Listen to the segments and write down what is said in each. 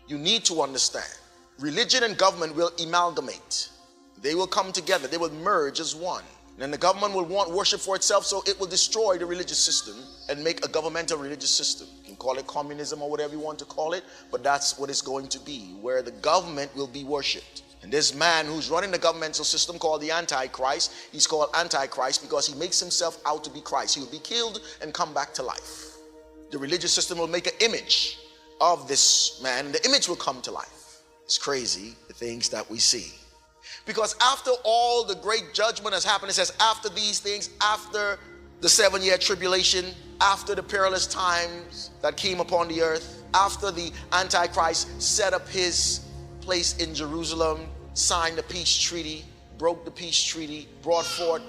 You need to understand. Religion and government will amalgamate. They will come together. They will merge as one. And the government will want worship for itself, so it will destroy the religious system and make a governmental religious system. You can call it communism or whatever you want to call it, but that's what it's going to be, where the government will be worshipped. And this man who's running the governmental system called the Antichrist, he's called Antichrist because he makes himself out to be Christ. He will be killed and come back to life. The religious system will make an image of this man, and the image will come to life. It's crazy, the things that we see. Because after all the great judgment has happened, it says after these things, after the 7-year tribulation, after the perilous times that came upon the earth, after the Antichrist set up his place in Jerusalem, signed the peace treaty, broke the peace treaty, brought forth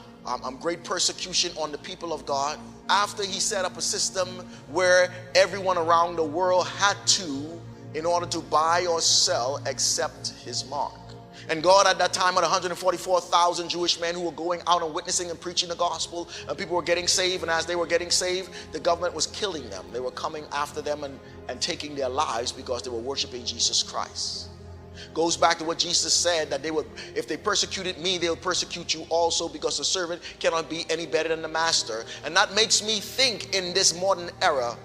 great persecution on the people of God. After he set up a system where everyone around the world had to, in order to buy or sell, accept his mark. And God at that time had 144,000 Jewish men who were going out and witnessing and preaching the gospel, and people were getting saved. And as they were getting saved, the government was killing them. They were coming after them and taking their lives because they were worshiping Jesus Christ. Goes back to what Jesus said, that they would, if they persecuted me, they'll persecute you also, because the servant cannot be any better than the master. And that makes me think, in this modern era,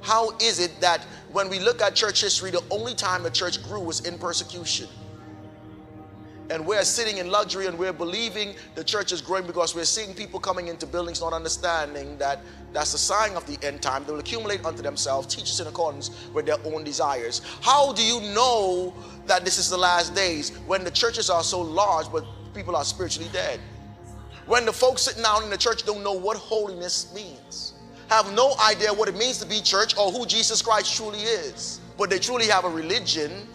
how is it that when we look at church history, the only time the church grew was in persecution? And we're sitting in luxury and we're believing the church is growing because we're seeing people coming into buildings not understanding that that's the sign of the end time. They will accumulate unto themselves teachers in accordance with their own desires. How do you know that this is the last days when the churches are so large but people are spiritually dead? When the folks sitting down in the church don't know what holiness means, have no idea what it means to be church or who Jesus Christ truly is, but they truly have a religion.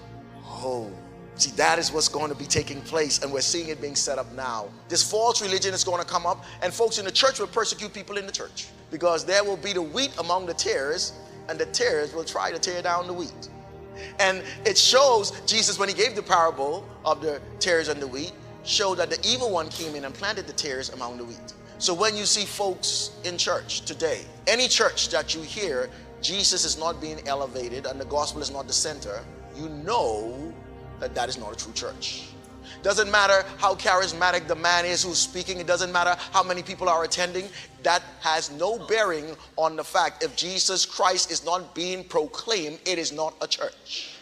See, that is what's going to be taking place, and we're seeing it being set up now. This false religion is going to come up, and folks in the church will persecute people in the church, because there will be the wheat among the tares, and the tares will try to tear down the wheat. And it shows Jesus, when he gave the parable of the tares and the wheat, showed that the evil one came in and planted the tares among the wheat. So when you see folks in church today, any church that you hear, Jesus is not being elevated and the gospel is not the center, you know that is not a true church. Doesn't matter how charismatic the man is who's speaking. It doesn't matter how many people are attending. That has no bearing on the fact, if Jesus Christ is not being proclaimed, it is not a church.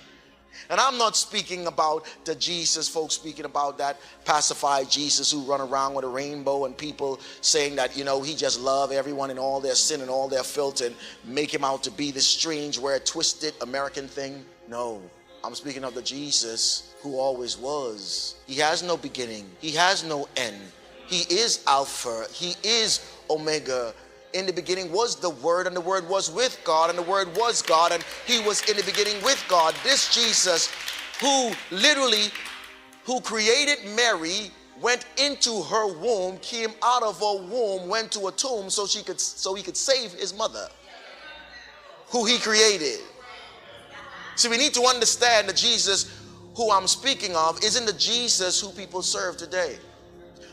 And I'm not speaking about the Jesus folks speaking about, that pacified Jesus who run around with a rainbow and people saying that, you know, he just love everyone in all their sin and all their filth and make him out to be this strange, weird, twisted American thing. No. I'm speaking of the Jesus who always was. He has no beginning. He has no end. He is Alpha. He is Omega. In the beginning was the Word, and the Word was with God, and the Word was God, and he was in the beginning with God. This Jesus who created Mary, went into her womb, came out of her womb, went to a tomb so he could save his mother, who he created. See, we need to understand that Jesus who I'm speaking of isn't the Jesus who people serve today.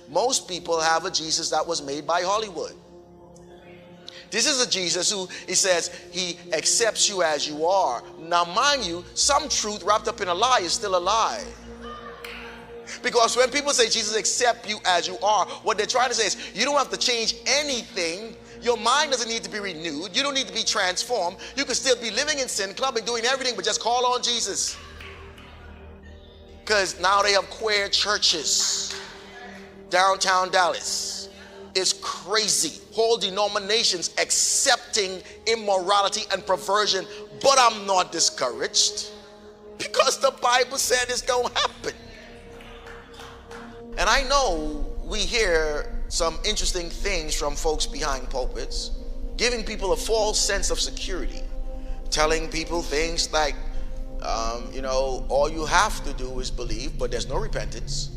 Most people have a Jesus that was made by Hollywood. This is a Jesus who, he says, he accepts you as you are. Now, mind you, some truth wrapped up in a lie is still a lie. Because when people say Jesus accepts you as you are, what they're trying to say is you don't have to change anything. Your mind doesn't need to be renewed. You don't need to be transformed. You can still be living in sin, clubbing, doing everything, but just call on Jesus. Because now they have queer churches. Downtown Dallas. It's crazy. Whole denominations accepting immorality and perversion. But I'm not discouraged, because the Bible said it's going to happen. And I know we hear some interesting things from folks behind pulpits, giving people a false sense of security, telling people things like, all you have to do is believe, but there's no repentance.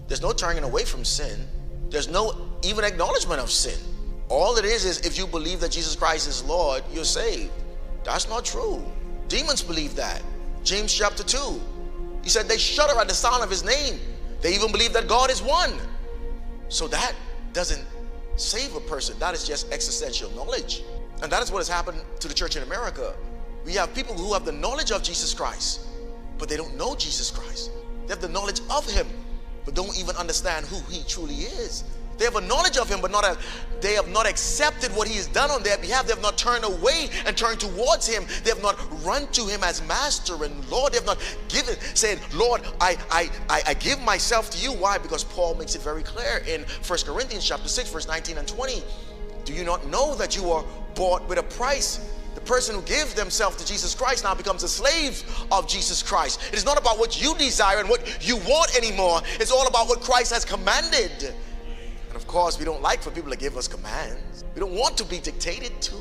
There's no turning away from sin. There's no even acknowledgement of sin. All it is if you believe that Jesus Christ is Lord, you're saved. That's not true. Demons believe that. James chapter 2. He said they shudder at the sound of his name. They even believe that God is one. So that doesn't save a person. That is just existential knowledge. And that is what has happened to the church in America. We have people who have the knowledge of Jesus Christ, but they don't know Jesus Christ. They have the knowledge of him, but don't even understand who he truly is. They have a knowledge of him, but they have not accepted what he has done on their behalf. They have not turned away and turned towards him. They have not run to him as master and Lord. They have not said, Lord, I give myself to you. Why? Because Paul makes it very clear in 1 Corinthians chapter 6, verse 19 and 20. Do you not know that you are bought with a price? The person who gives themselves to Jesus Christ now becomes a slave of Jesus Christ. It is not about what you desire and what you want anymore. It's all about what Christ has commanded. And of course, we don't like for people to give us commands. We don't want to be dictated to.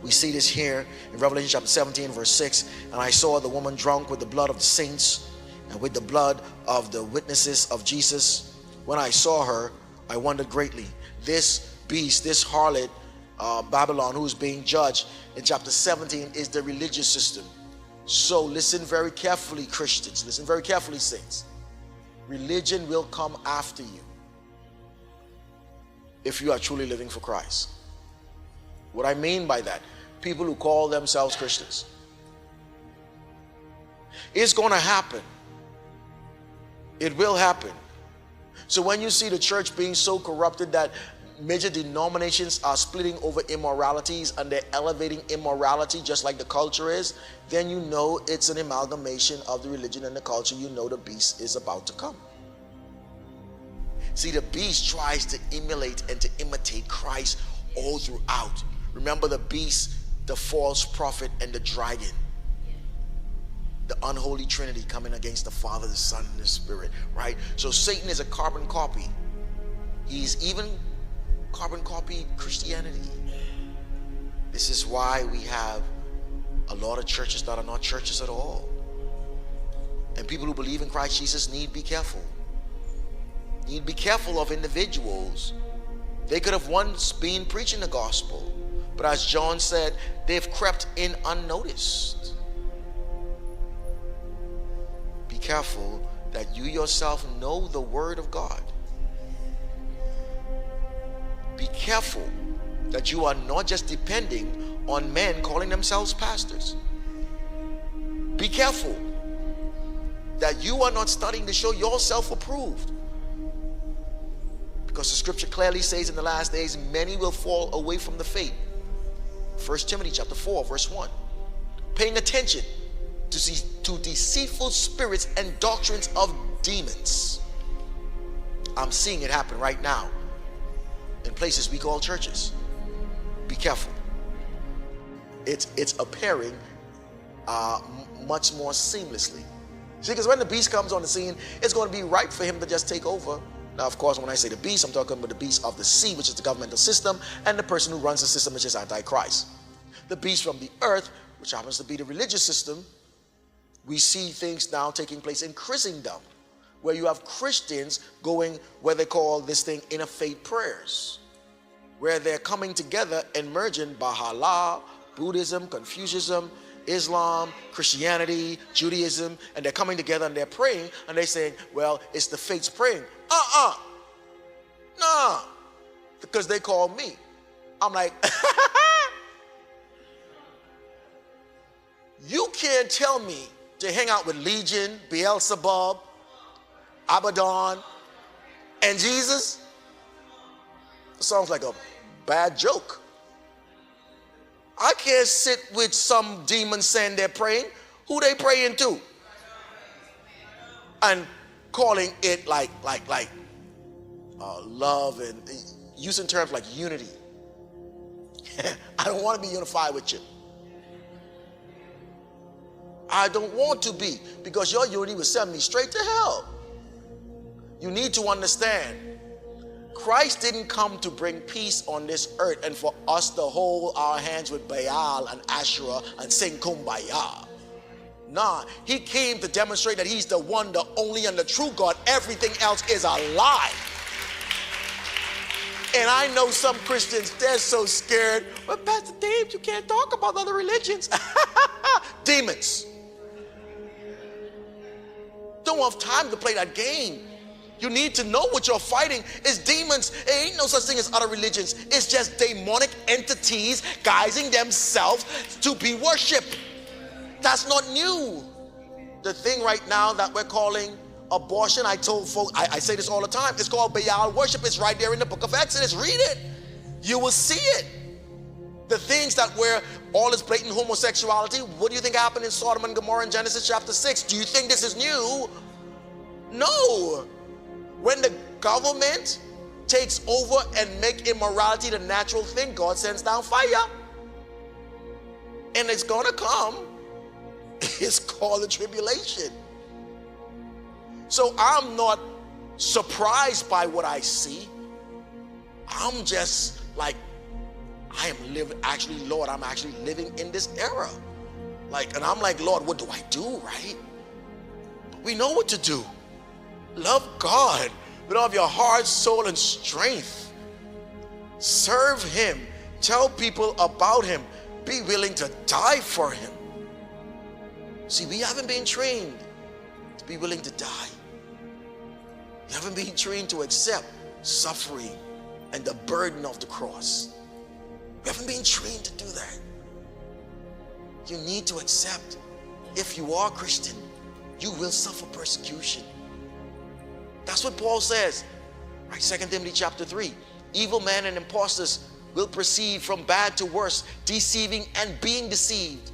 We see this here in Revelation chapter 17, verse 6. And I saw the woman drunk with the blood of the saints and with the blood of the witnesses of Jesus. When I saw her, I wondered greatly. This beast, this harlot, Babylon, who is being judged in chapter 17, is the religious system. So listen very carefully, Christians. Listen very carefully, saints. Religion will come after you if you are truly living for Christ. What I mean by that, people who call themselves Christians. It's going to happen. It will happen. So when you see the church being so corrupted that major denominations are splitting over immoralities and they're elevating immorality just like the culture is, then you know it's an amalgamation of the religion and the culture. You know the beast is about to come. See, the beast tries to emulate and to imitate Christ all throughout. Remember the beast, the false prophet, and the dragon. The unholy trinity coming against the Father, the Son, and the Spirit, right? So Satan is a carbon copy. He's even carbon copy Christianity. This is why we have a lot of churches that are not churches at all. And people who believe in Christ Jesus need to be careful. You need to be careful of individuals. They could have once been preaching the gospel, but as John said, they've crept in unnoticed. Be careful that you yourself know the word of God. Be careful that you are not just depending on men calling themselves pastors. Be careful that you are not studying to show yourself approved. Because the scripture clearly says in the last days, many will fall away from the faith. 1 Timothy chapter 4, verse 1. Paying attention to deceitful spirits and doctrines of demons. I'm seeing it happen right now in places we call churches. Be careful. It's appearing much more seamlessly. See, because when the beast comes on the scene, it's going to be ripe for him to just take over. Now, of course, when I say the beast, I'm talking about the beast of the sea, which is the governmental system, and the person who runs the system, which is Antichrist. The beast from the earth, which happens to be the religious system, we see things now taking place in Christendom, where you have Christians going where they call this thing interfaith prayers, where they're coming together and merging Baha'u'llah, Buddhism, Confucianism, Islam, Christianity, Judaism, and they're coming together and they're praying and they're saying, well, it's the faiths praying. Nah, because they call me. I'm like, you can't tell me to hang out with Legion, Beelzebub, Abaddon, and Jesus? It sounds like a bad joke. I can't sit with some demon saying they're praying. Who they praying to? And calling it like love and using terms like unity. I don't want to be unified with you. I don't want to be, because your unity will send me straight to hell. You need to understand, Christ didn't come to bring peace on this earth and for us to hold our hands with Baal and Asherah and sing Kumbaya. Nah, he came to demonstrate that he's the one, the only, and the true God. Everything else is a lie. And I know some Christians, they're so scared. But Pastor Dave, you can't talk about other religions. Demons. Don't have time to play that game. You need to know what you're fighting is demons. There ain't no such thing as other religions. It's just demonic entities guising themselves to be worshiped. That's not new. The thing right now that we're calling abortion, I told folks, I say this all the time, it's called Baal worship. It's right there in the book of Exodus. Read it. You will see it. The things that were all this blatant homosexuality, what do you think happened in Sodom and Gomorrah in Genesis chapter 6? Do you think this is new? No. When the government takes over and make immorality the natural thing, God sends down fire. And it's going to come. It's called the tribulation. So I'm not surprised by what I see. I'm just like, I am living, actually, Lord, I'm actually living in this era. Like, and I'm like, Lord, what do I do, right? But we know what to do. Love God with all of your heart, soul, and strength. Serve Him. Tell people about Him. Be willing to die for Him. See, we haven't been trained to be willing to die. We haven't been trained to accept suffering and the burden of the cross. We haven't been trained to do that. You need to accept, if you are Christian, you will suffer persecution. That's what Paul says, right? 2 Timothy chapter 3. Evil men and impostors will proceed from bad to worse, deceiving and being deceived.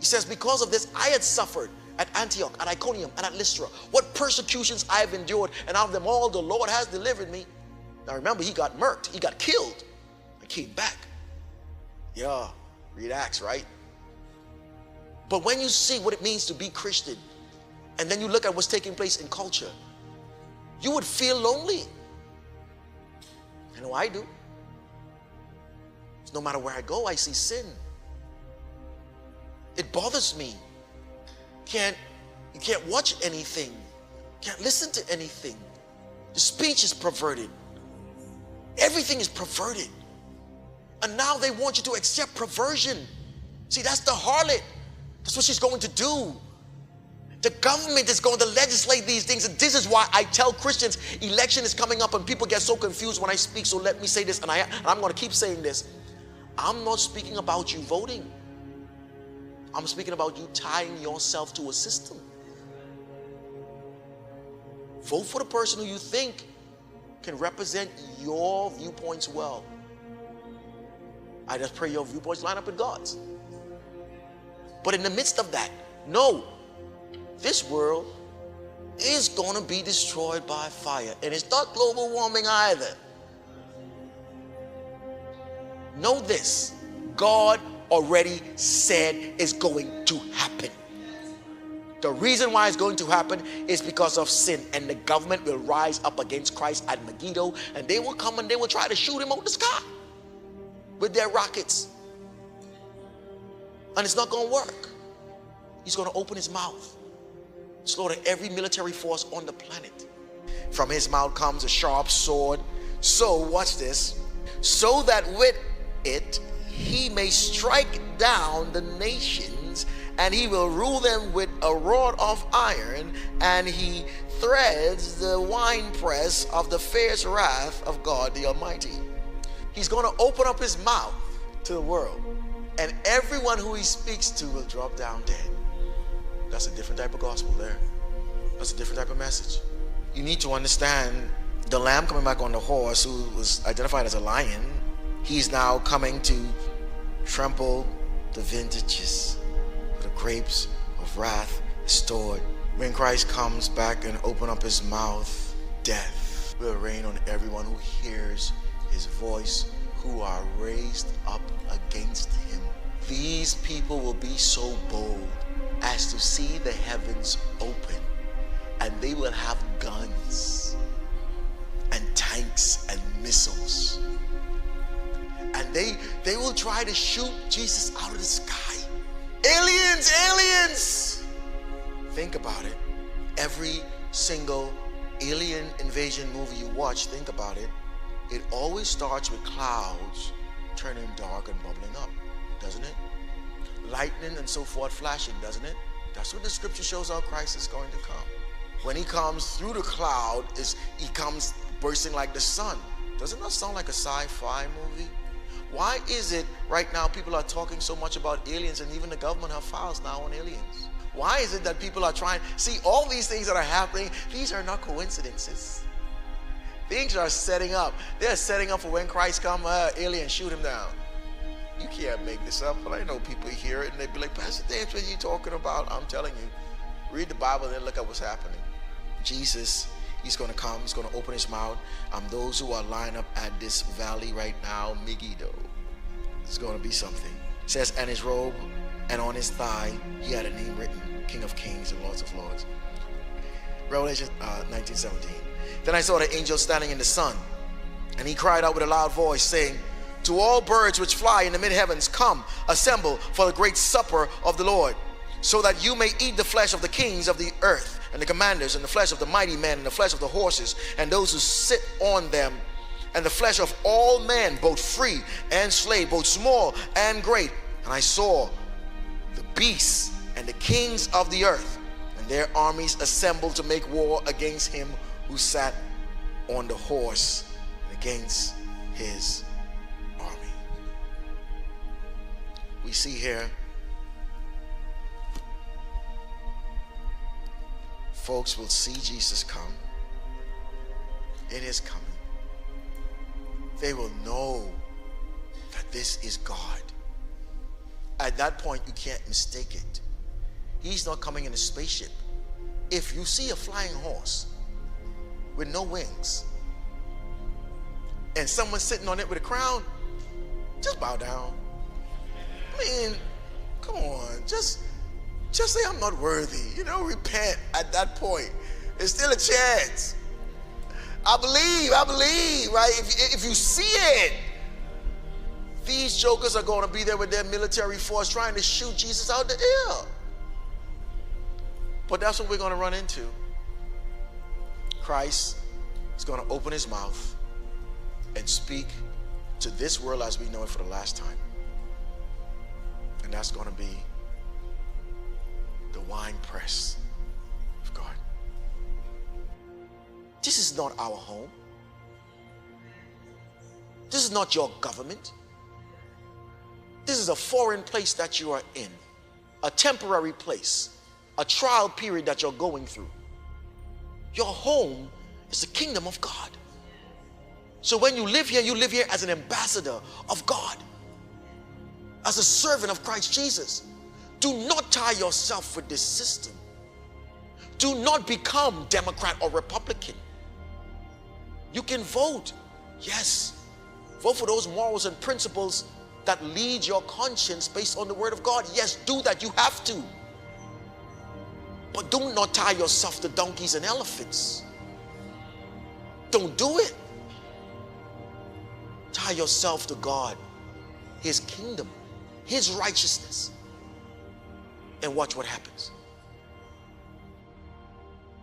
He says, because of this, I had suffered at Antioch, at Iconium, and at Lystra. What persecutions I have endured, and out of them all the Lord has delivered me. Now remember, he got murked, he got killed, and came back. Yeah, read Acts, right? But when you see what it means to be Christian, and then you look at what's taking place in culture, you would feel lonely. I know I do. No matter where I go, I see sin. It bothers me. You can't watch anything. Can't listen to anything. The speech is perverted. Everything is perverted. And now they want you to accept perversion. See, that's the harlot. That's what she's going to do. The government is going to legislate these things. And this is why I tell Christians, election is coming up and people get so confused when I speak. So let me say this, and I'm going to keep saying this. I'm not speaking about you voting. I'm speaking about you tying yourself to a system. Vote for the person who you think can represent your viewpoints well. I just pray your viewpoints line up with God's. But in the midst of that, no, this world is going to be destroyed by fire. And it's not global warming either. Know this, God already said it's going to happen. The reason why it's going to happen is because of sin, and the government will rise up against Christ at Megiddo, and they will come and they will try to shoot him out the sky with their rockets. And it's not going to work. He's going to open his mouth, slaughter every military force on the planet. From his mouth comes a sharp sword. So, watch this. So that with it he may strike down the nations, and he will rule them with a rod of iron, and he threads the winepress of the fierce wrath of God the Almighty. He's going to open up his mouth to the world, and everyone who he speaks to will drop down dead. That's a different type of gospel there. That's a different type of message. You need to understand the lamb coming back on the horse, who was identified as a lion, he's now coming to trample the vintages, for the grapes of wrath is stored. When Christ comes back and open up his mouth, death will reign on everyone who hears his voice, who are raised up against him. These people will be so bold as to see the heavens open, and they will have guns and tanks and missiles, and they will try to shoot Jesus out of the sky. Aliens, aliens! Think about it. Every single alien invasion movie you watch, think about it. It always starts with clouds turning dark and bubbling up, doesn't it? Lightning and so forth flashing, doesn't it? That's what the scripture shows how Christ is going to come. When he comes through the cloud, he comes bursting like the sun. Doesn't that sound like a sci-fi movie? Why is it right now people are talking so much about aliens, and even the government have files now on aliens? Why is it that people are trying, see, all these things that are happening, these are not coincidences. Things are setting up. They're setting up for when Christ comes, aliens shoot him down. You can't make this up, but I know people hear it and they be like, Pastor James, what are you talking about? I'm telling you, read the Bible and then look at what's happening. Jesus, he's going to come, he's going to open his mouth. Those who are lined up at this valley right now, Megiddo, it's going to be something. It says, and his robe and on his thigh, he had a name written, King of Kings and Lords of Lords. Revelation 19:17. Then I saw the angel standing in the sun, and he cried out with a loud voice, saying, to all birds which fly in the mid-heavens, come, assemble for the great supper of the Lord, so that you may eat the flesh of the kings of the earth, and the commanders, and the flesh of the mighty men, and the flesh of the horses, and those who sit on them, and the flesh of all men, both free and slave, both small and great. And I saw the beasts and the kings of the earth, and their armies assembled to make war against him who sat on the horse, and against his army. We see here, folks will see Jesus come. It is coming. They will know that this is God. At that point, you can't mistake it. He's not coming in a spaceship. If you see a flying horse with no wings and someone sitting on it with a crown, just bow down. I mean, come on, just say I'm not worthy. Repent at that point. There's still a chance. I believe, right? If you see it, these jokers are going to be there with their military force trying to shoot Jesus out the air. But that's what we're going to run into. Christ is going to open his mouth and speak to this world as we know it for the last time. And that's going to be the wine press of God. This is not our home. This is not your government. This is a foreign place that you are in, a temporary place, a trial period that you're going through. Your home is the kingdom of God. So when you live here as an ambassador of God, as a servant of Christ Jesus. Do not tie yourself with this system. Do not become Democrat or Republican. You can vote, yes. Vote for those morals and principles that lead your conscience based on the word of God. Yes, do that, you have to. But do not tie yourself to donkeys and elephants. Don't do it. Tie yourself to God, his kingdom, his righteousness, and watch what happens.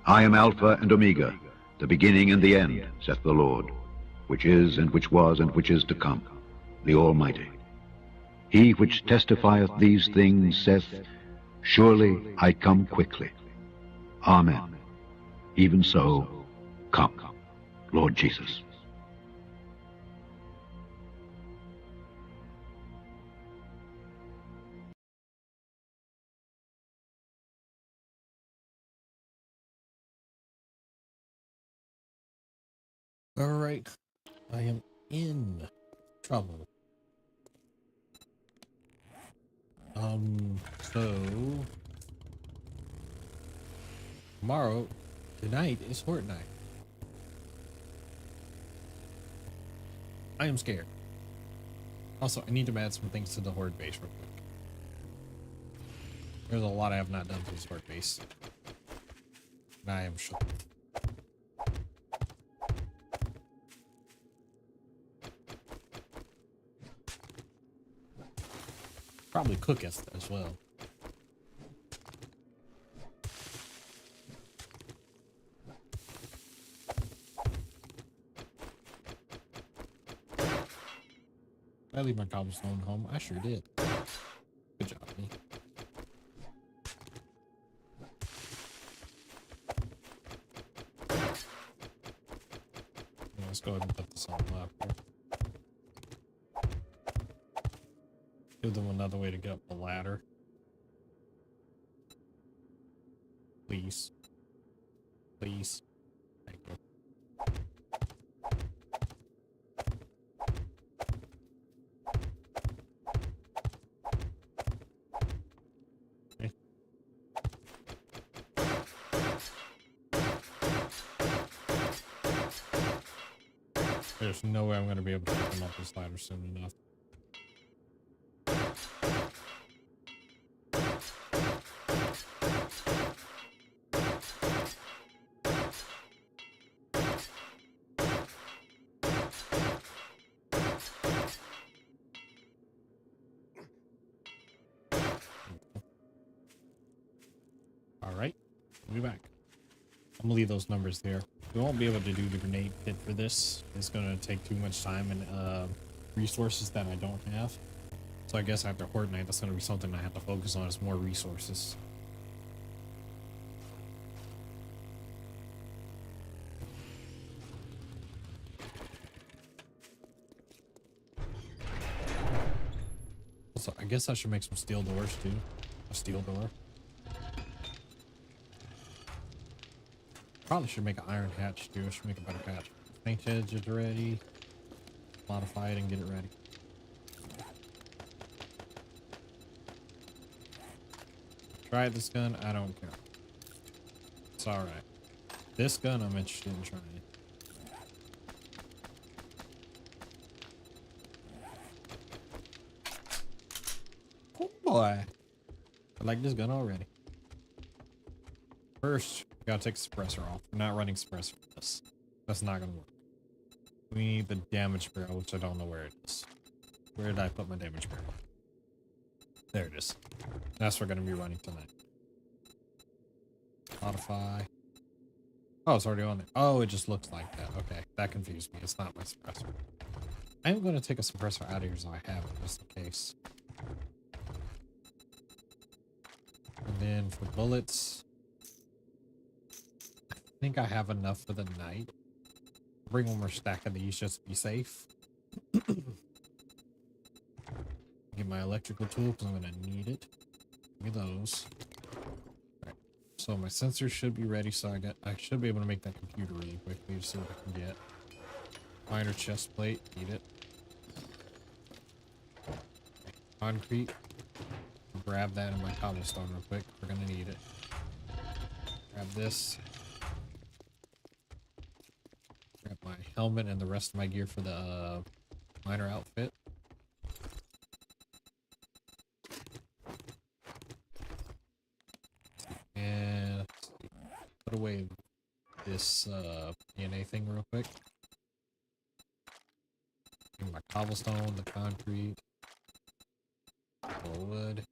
I am Alpha and Omega, the beginning and the end, saith the Lord, which is, and which was, and which is to come, the Almighty. He which testifieth these things saith, Surely I come quickly. Amen. Even so, come, Lord Jesus. All right, I am in trouble. So tonight is Fortnite. I am scared. Also, I need to add some things to the Horde base real quick. There's a lot I have not done to this Horde base. And I am sure. Probably cooketh as well. Did I leave my cobblestone home? I sure did. Good job, me. let's go ahead and put this on the left here. Give them another way to get up the ladder. Please. Please. Thank you. Okay. There's no way I'm going to be able to get them up this ladder soon enough. Alright, we'll be back. I'm gonna leave those numbers there. We won't be able to do the grenade pit for this. It's gonna take too much time and resources that I don't have. So I guess after Horde Night, that's gonna be something I have to focus on, is more resources. So I guess I should make some steel doors too. A steel door. Probably should make an iron hatch too. I should make a better hatch. Paint edges ready. Modify it and get it ready. Try this gun. I don't care. It's alright. This gun I'm interested in trying. Oh boy. I like this gun already. First, we gotta take the suppressor off. We're not running suppressor for this. That's not gonna work. We need the damage barrel, which I don't know where it is. Where did I put my damage barrel? There it is. That's what we're gonna be running tonight. Modify. Oh, it's already on there. Oh, it just looks like that. Okay, that confused me. It's not my suppressor. I'm gonna take a suppressor out of here so I have it, just in case. And then for bullets, I think I have enough for the night. Bring one more stack of these just to be safe. Get my electrical tool because I'm going to need it. Give me those. Alright, so my sensors should be ready, so I should be able to make that computer really quickly to see what I can get. Minor chest plate, need it. Concrete. Grab that in my cobblestone real quick. We're going to need it. Grab this. Grab my helmet and the rest of my gear for the miner outfit. And put away this DNA thing real quick. Get my cobblestone, the concrete, more wood.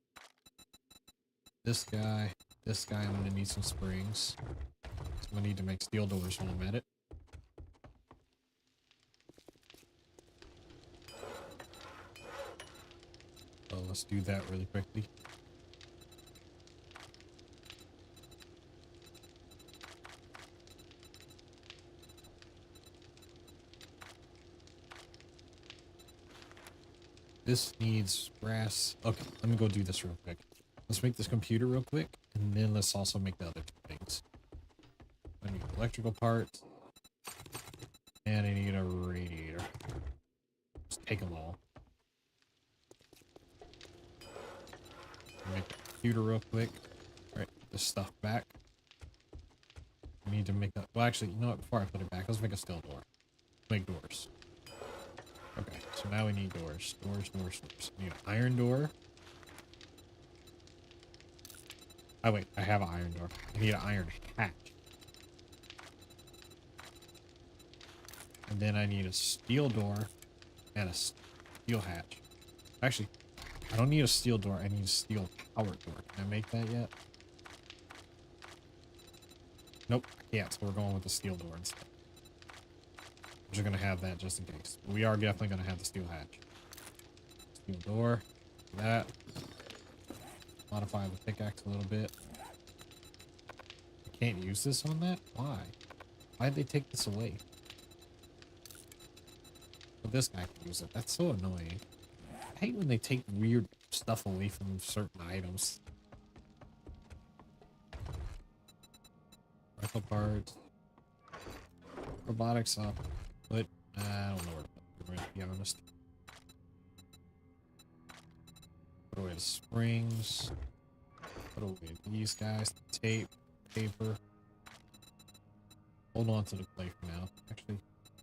This guy, I'm gonna need some springs. So I'm gonna need to make steel doors when I'm at it. So let's do that really quickly. This needs brass. Okay, let me go do this real quick. Let's make this computer real quick, and then let's also make the other two things. I need electrical parts, and I need a radiator. Just take them all. Make the computer real quick. Alright, put this stuff back. I need to make that. Well, actually, you know what? Before I put it back, let's make a steel door. Make doors. Okay, so now we need doors. Doors. I need an iron door. Oh wait, I have an iron door. I need an iron hatch. And then I need a steel door and a steel hatch. Actually, I don't need a steel door. I need a steel power door. Can I make that yet? Nope, I can't. So we're going with the steel door instead. I'm just gonna have that just in case. But we are definitely gonna have the steel hatch. Steel door. That. Modify the pickaxe a little bit. I can't use this on that? Why? Why'd they take this away? But this guy can use it. That's so annoying. I hate when they take weird stuff away from certain items. Rifle parts. Robotics up. But I don't know where to put it, to be honest. Put away the springs. Put away these guys. The tape. Paper. Hold on to the clay for now. Actually,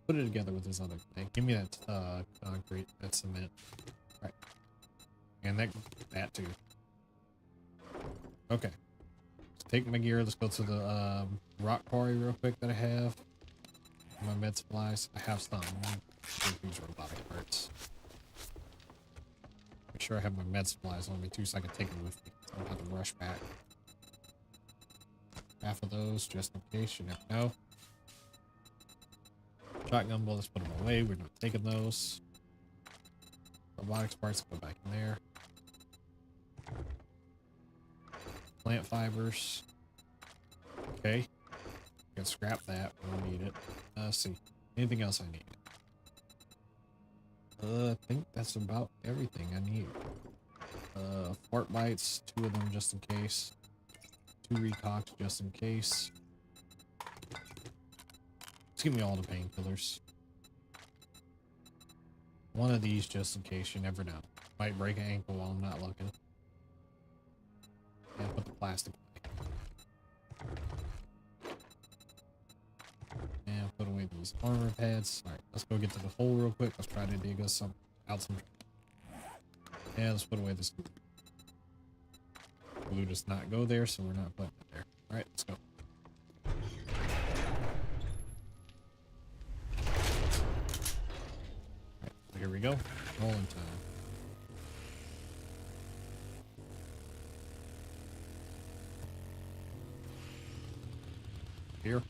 put it together with this other thing. Give me that concrete, that cement. Right. And that too. Okay. Let's take my gear. Let's go to the rock quarry real quick that I have. My med supplies. I have some. These robotic parts. Make sure I have my med supplies on me too, so I can take them with me. I don't have to rush back. Half of those, just in case. You never know. Shotgun bullets, put them away. We're not taking those. Robotics parts go back in there. Plant fibers. Okay. You can scrap that. We don't need it. Let's see. Anything else I need? I think that's about everything I need. Fort bites, 2 of them just in case. 2 recocks just in case. Just give me all the painkillers. 1 of these just in case, you never know. Might break an ankle while I'm not looking. And put the plastic away. And put away these armor pads. Alright, let's go get to the hole real quick. Let's try to dig us out some. And let's put away this glue. Glue does not go there, so we're not putting it there. Alright, let's go. Alright, here we go. Rolling time. Here.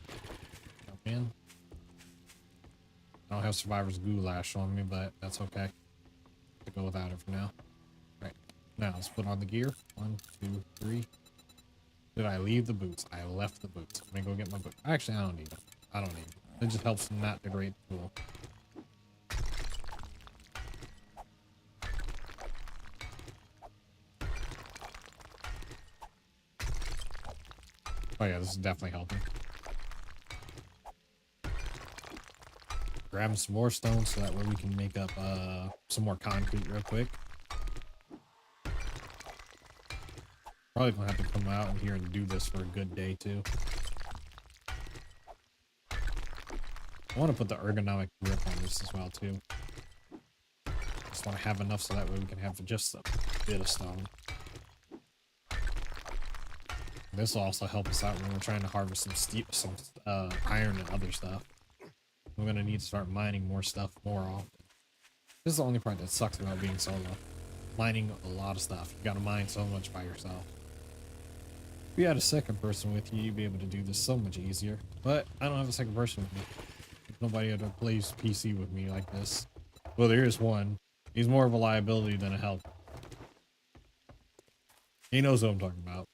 Jump in. I don't have Survivor's Goulash on me, but that's okay. I'll go without it for now. Right. Now, let's put on the gear. 1, 2, 3. Did I leave the boots? I left the boots. Let me go get my boots. Actually, I don't need them. I don't need them. It just helps not degrade the tool. Oh yeah, this is definitely helping. Grab some more stones so that way we can make up some more concrete real quick. Probably gonna have to come out in here and do this for a good day too. I want to put the ergonomic grip on this as well too. Just want to have enough so that way we can have just a bit of stone. This will also help us out when we're trying to harvest some iron and other stuff. We're gonna need to start mining more stuff more often. This is the only part that sucks about being solo. Mining a lot of stuff. You gotta mine so much by yourself. If you had a second person with you, you'd be able to do this so much easier. But I don't have a second person with me. Nobody ever plays PC with me like this. Well, there is one. He's more of a liability than a help. He knows what I'm talking about.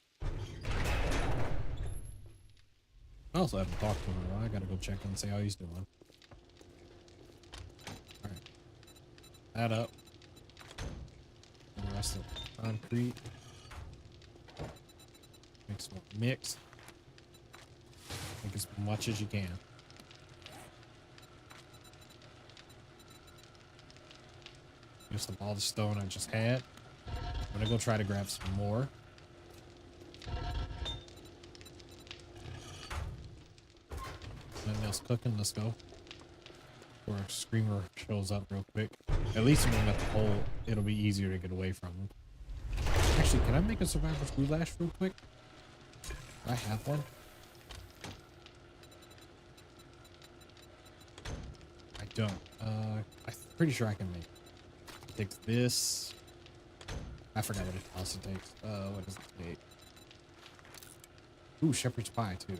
I also haven't talked to him in a while. I gotta go check and see how he's doing. Alright. Add up. And the rest of the concrete. Make some mix. Make as much as you can. Use up all the stone I just had. I'm gonna go try to grab some more. Nothing else cooking, let's go. Before a screamer shows up real quick. At least when I'm at the hole, it'll be easier to get away from him. Actually, can I make a survivor's goulash real quick? Do I have one? I don't. I'm pretty sure I can make it. It takes this. I forgot what else it takes. What does it take? Ooh, shepherd's pie too.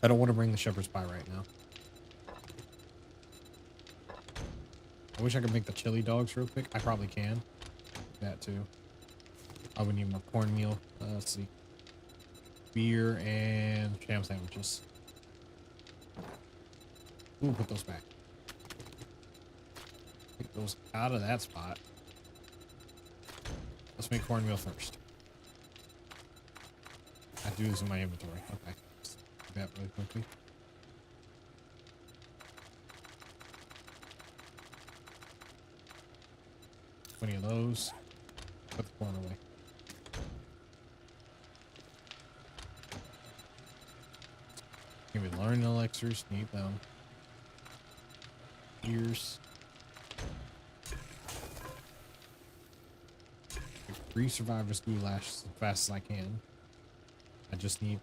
I don't want to bring the shepherd's pie right now. I wish I could make the chili dogs real quick. I probably can. That too. I would need more cornmeal. Let's see. Beer and ham sandwiches. Ooh, put those back. Take those out of that spot. Let's make cornmeal first. I do this in my inventory. Okay. Let's do that really quickly. Plenty of those. Put the corn away. Can we learn elixirs? Need them. Ears. 3 survivors goulash as fast as I can. I just need.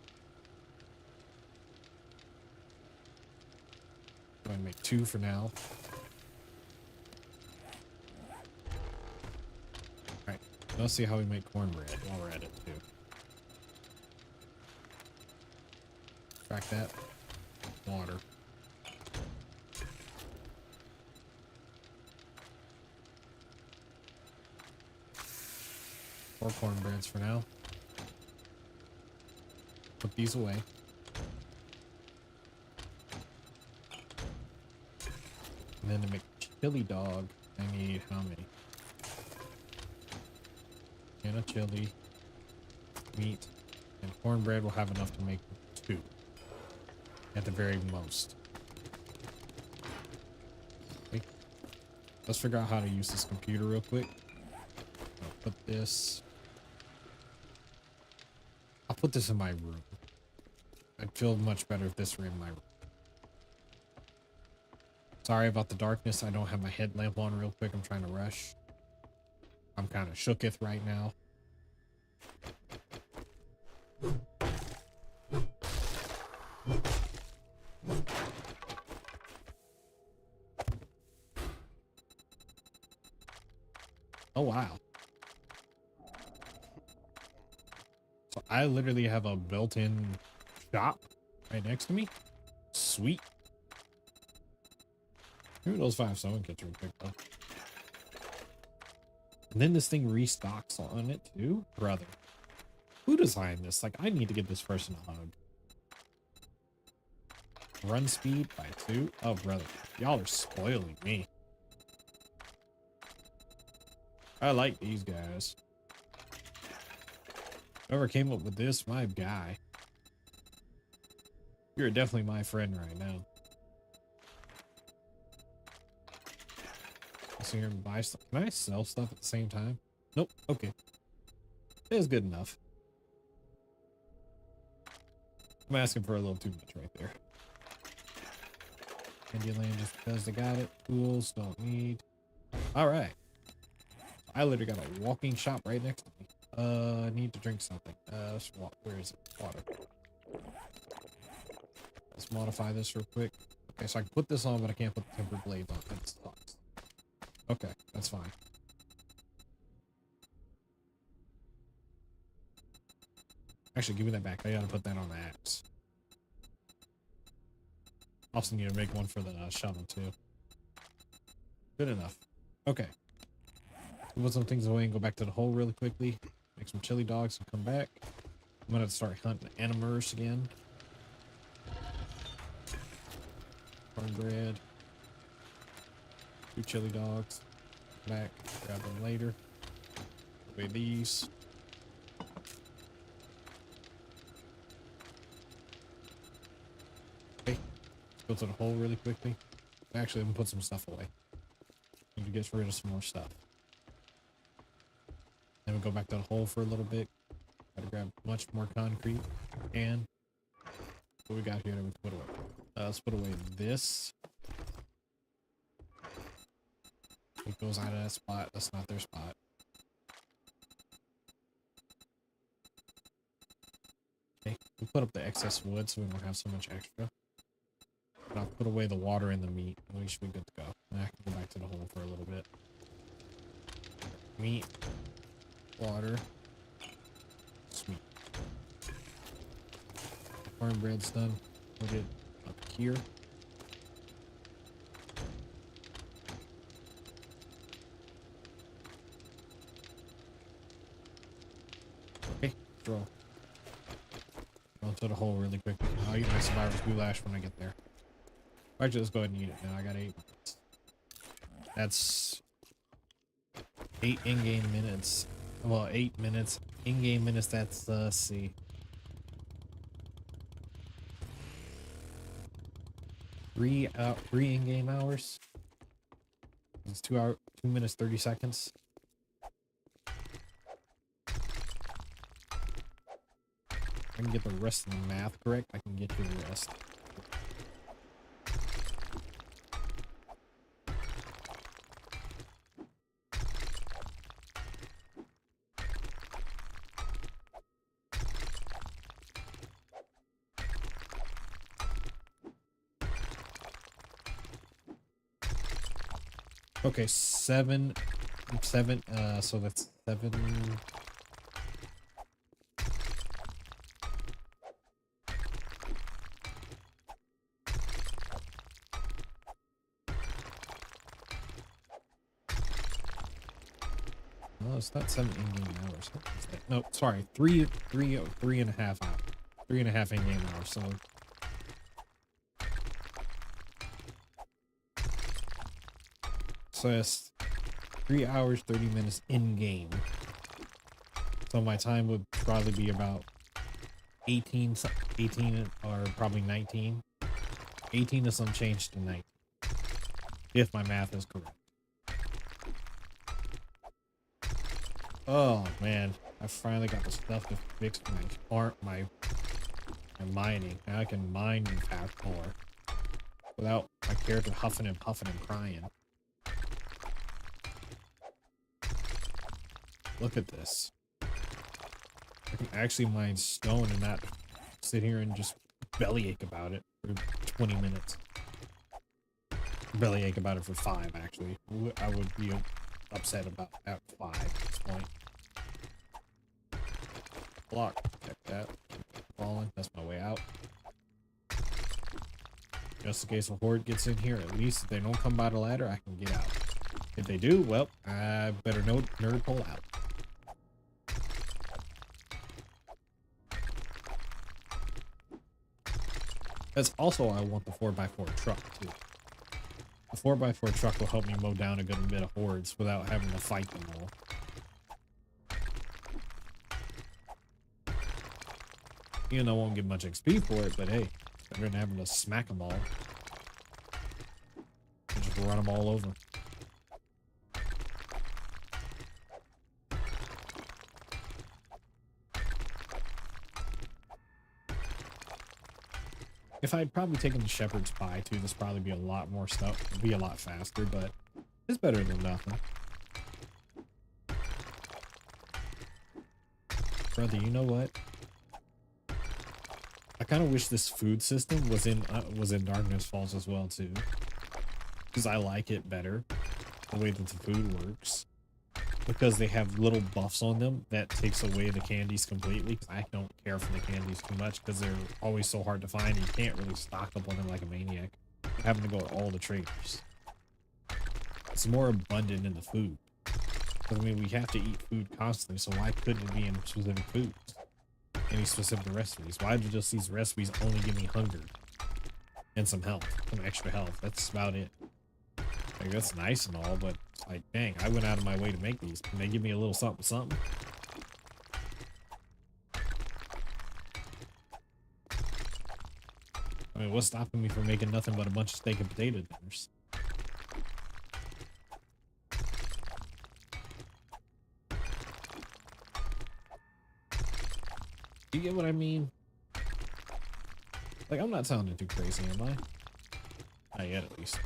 Go ahead and make 2 for now. Alright, let's see how we make cornbread while we're at it too. Track that. Water. Four cornbreads for now. Put these away. And then to make chili dog, I need how many? And a chili, meat, and cornbread will have enough to make 2 at the very most. Okay. Let's figure out how to use this computer real quick. I'll put this. I'll put this in my room. I'd feel much better if this were in my room. Sorry about the darkness. I don't have my headlamp on real quick. I'm trying to rush. I'm kind of shooketh right now. Oh, wow. So I literally have a built-in shop right next to me. Sweet. Maybe those 5 sewing kits real quick though. And then this thing restocks on it too? Brother. Who designed this? Like, I need to give this person a hug. Run speed by 2? Oh, brother. Y'all are spoiling me. I like these guys. Whoever came up with this, my guy. You're definitely my friend right now. So you're gonna buy stuff. Can I sell stuff at the same time? Nope. Okay. It is good enough. I'm asking for a little too much right there. Indian land just because they got it. Tools don't need. All right. I literally got a walking shop right next to me. I need to drink something. Where is it? Water. Let's modify this real quick. Okay, so I can put this on, but I can't put the tempered blades on. That sucks. Okay, that's fine. Actually, give me that back. I gotta put that on the axe. Also need to make one for the shovel too. Good enough. Okay. Put some things away and go back to the hole really quickly. Make some chili dogs and come back. I'm gonna start hunting animals again. Cornbread. 2 chili dogs. Back. Grab them later. Away these. Okay. Let's go to the hole really quickly. Actually, I'm gonna put some stuff away. Need to get rid of some more stuff. Then we go back to the hole for a little bit. Gotta grab much more concrete. And what we got here that we can put away. Let's put away this. It goes out of that spot. That's not their spot. Okay, we'll put up the excess wood so we don't have so much extra. But I'll put away the water and the meat, and we should be good to go. And I can go back to the hole for a little bit. Meat, water, sweet. Cornbread's done. Put it up here. Throw. Go into the hole really quick. I'll eat my survivor's goulash when I get there. Actually, let's go ahead and eat it now. I got 8 minutes. That's 8 in-game minutes. Well, 8 minutes. In-game minutes, that's, let's see. 3 in-game hours. It's 2 minutes, 30 seconds. I can get the rest of the math correct. I can get you the rest. Okay, 7, so that's 7. No, it's not 7 in-game hours. What is that? No, sorry, 3.5 hours. 3.5 in-game hours, so it's 3 hours, 30 minutes in-game. So my time would probably be about 18 or probably 19. 18 to some change tonight, if my math is correct. Oh man, I finally got the stuff to fix my mining. Now I can mine in fast more without my character huffing and puffing and crying. Look at this. I can actually mine stone and not sit here and just bellyache about it for 20 minutes. Bellyache about it for 5, actually. I would be upset about at 5 at this point. Block. Check that. Falling. That's my way out. Just in case a horde gets in here, at least if they don't come by the ladder, I can get out. If they do, well, I better nerd pull out. That's also why I want the 4x4 truck too. The 4x4 truck will help me mow down a good bit of hordes without having to fight them all. Even though I won't get much XP for it, but hey, better than having to smack them all. And just run them all over. If I'd probably taken the shepherd's pie too, this probably be a lot more stuff. It'd be a lot faster, but it's better than nothing. Brother, you know what? I kind of wish this food system was in Darkness Falls as well too, because I like it better the way that the food works. Because they have little buffs on them that takes away the candies completely. Because I don't care for the candies too much because they're always so hard to find. You can't really stock up on them like a maniac. You're having to go to all the traders. It's more abundant in the food. Because I mean, we have to eat food constantly, so why couldn't it be in specific foods? Any specific recipes? Why do just these recipes only give me hunger and some health, some extra health? That's about it. Like, that's nice and all, but it's like, dang, I went out of my way to make these. Can they give me a little something, something? I mean, what's stopping me from making nothing but a bunch of steak and potato dinners? You get what I mean? Like, I'm not sounding too crazy, am I? Not yet, at least.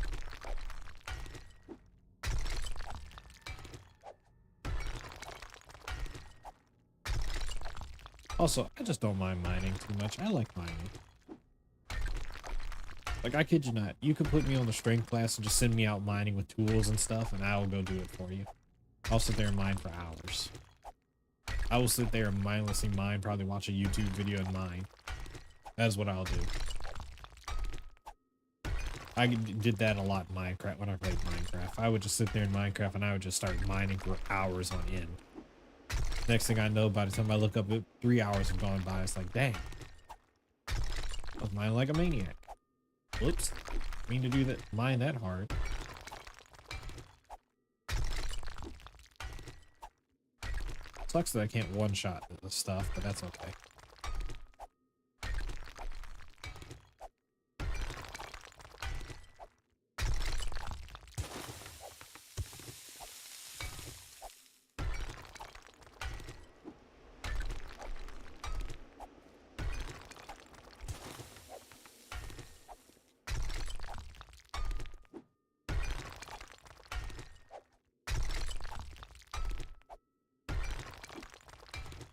Also, I just don't mind mining too much. I like mining. Like, I kid you not. You could put me on the strength class and just send me out mining with tools and stuff, and I'll go do it for you. I'll sit there and mine for hours. I will sit there and mindlessly mine, probably watch a YouTube video and mine. That's what I'll do. I did that a lot in Minecraft when I played Minecraft. I would just sit there in Minecraft and I would just start mining for hours on end. Next thing I know, by the time I look up, 3 hours have gone by. It's like, dang. I was mining like a maniac. Whoops. Mean to do that. Mine that hard. Sucks that I can't one-shot the stuff, but that's okay.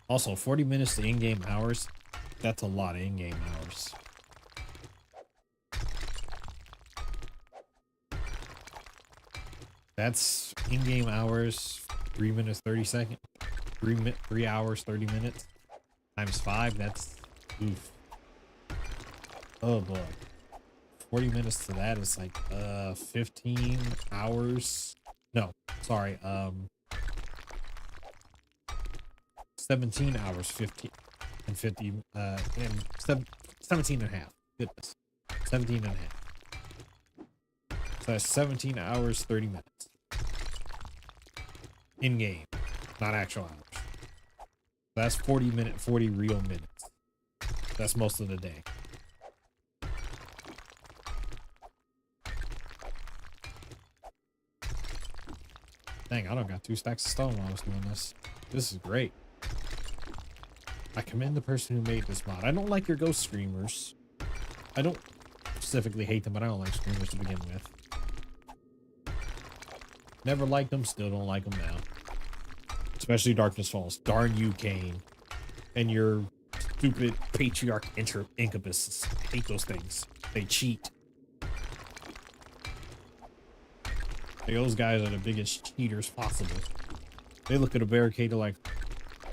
Also, 40 minutes to in-game hours, that's a lot of in-game hours. That's in-game hours, 3 minutes, 30 seconds, 3 hours, 30 minutes, times 5, that's, oof. Oh boy. 40 minutes to that is like, 15 hours. No, sorry, 17 hours, 15 and 50, and 17 and a half. Goodness. 17 and a half. So that's 17 hours, 30 minutes. In game, not actual hours. That's 40 real minutes. That's most of the day. Dang, I don't got 2 stacks of stone while I was doing this. This is great. I commend the person who made this mod. I don't like your ghost screamers. I don't specifically hate them, but I don't like screamers to begin with. Never liked them, still don't like them now. Especially Darkness Falls. Darn you, Kane. And your stupid patriarch incubuses. I hate those things. They cheat. Those guys are the biggest cheaters possible. They look at a barricade like,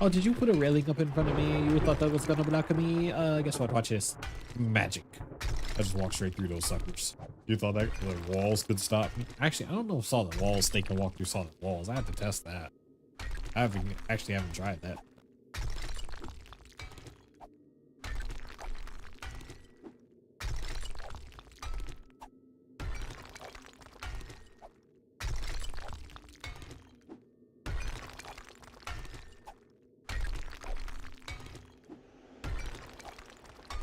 oh, did you put a railing up in front of me? You thought that was gonna block me? Guess what? Watch this. Magic. I just walked straight through those suckers. You thought that the walls could stop me? Actually, I don't know if solid walls, they can walk through solid walls. I have to test that. I haven't tried that.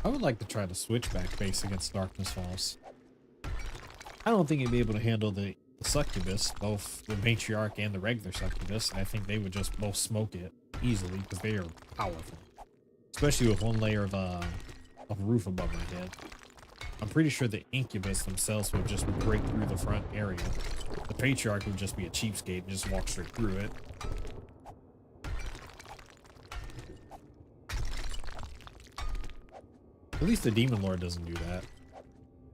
I would like to try the switchback base against Darkness Falls. I don't think it'd be able to handle the succubus, both the matriarch and the regular succubus. I think they would just both smoke it easily because they are powerful, especially with one layer of roof above my head. I'm pretty sure the incubus themselves would just break through the front area. The patriarch would just be a cheapskate and just walk straight through it. At least the Demon Lord doesn't do that.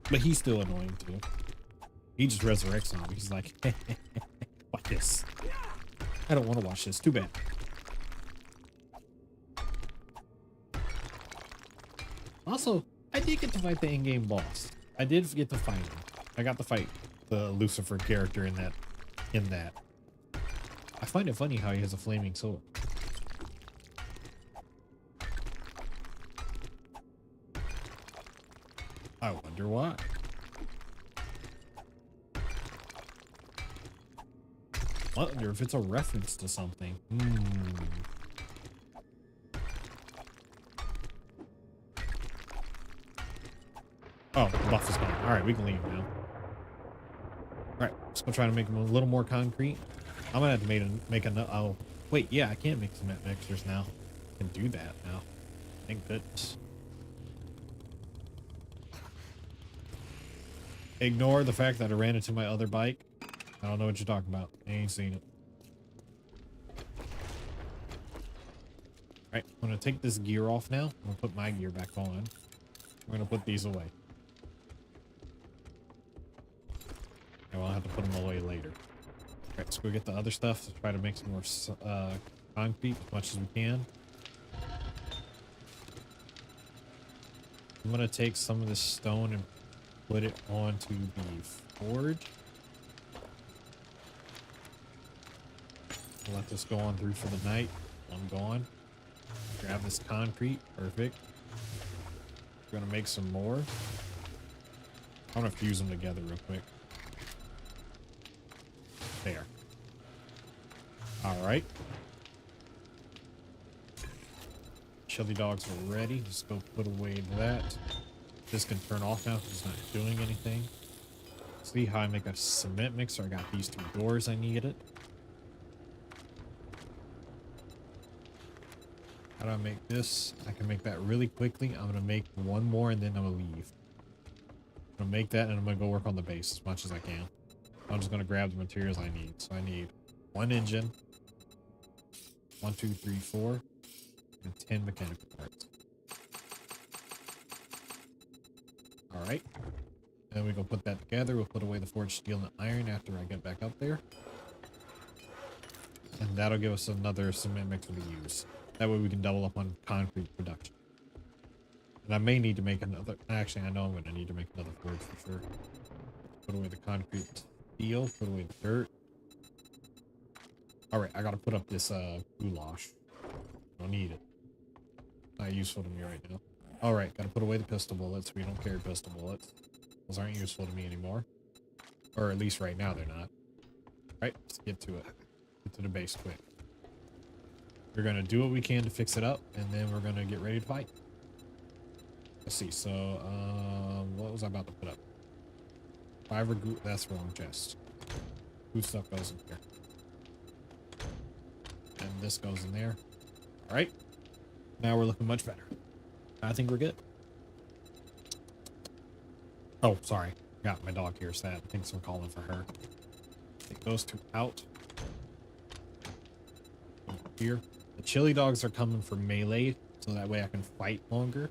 But he's still annoying too. He just resurrects zombies. He's like, watch this. I don't want to watch this. Too bad. Also, I did get to fight the in-game boss. I did get to fight him. I got to fight the Lucifer character in that. I find it funny how he has a flaming sword. I wonder why. I wonder if it's a reference to something. Oh, the buff is gone. Alright, we can leave now. Alright, let's go try to make them a little more concrete. I'm gonna have to make a oh, wait, yeah, I can make cement mixers now. I can do that now. Thank goodness. Ignore the fact that I ran into my other bike. I don't know what you're talking about. I ain't seen it. Alright, I'm gonna take this gear off now. I'm gonna put my gear back on. I'm gonna put these away. And I'll have to put them away later. Alright, let's go get the other stuff to try to make some more concrete as much as we can. I'm gonna take some of this stone and put it onto the forge. I'll let this go on through for the night. I'm gone. Grab this concrete. Perfect. We're gonna make some more. I'm gonna fuse them together real quick. There. All right. Chili dogs are ready. Just go put away that. This can turn off now because it's not doing anything. See how I make a cement mixer? I got these 2 doors I needed. How do I make this? I can make that really quickly. I'm gonna make 1 more and then I'm gonna leave. I'm gonna make that and I'm gonna go work on the base as much as I can. I'm just gonna grab the materials I need. So I need 1 engine, 1, 2, 3, 4, and 10 mechanical parts. All right. Then we go put that together. We'll put away the forged steel and iron after I get back up there. And that'll give us another cement mixer to use. That way we can double up on concrete production. And I may need to make another. Actually, I know I'm going to need to make another forge for sure. Put away the concrete steel. Put away the dirt. All right, I got to put up this goulash. Don't need it. Not useful to me right now. All right, got to put away the pistol bullets. We don't carry pistol bullets. Those aren't useful to me anymore. Or at least right now they're not. All right, let's get to it. Get to the base quick. We're going to do what we can to fix it up, and then we're going to get ready to fight. Let's see, so, what was I about to put up? Fiber group, that's the wrong chest. Food stuff goes in here. And this goes in there. All right, now we're looking much better. I think we're good. Oh, sorry. Got my dog here, sad. Thanks for calling for her. Take those 2 out. Here. The chili dogs are coming for melee, so that way I can fight longer.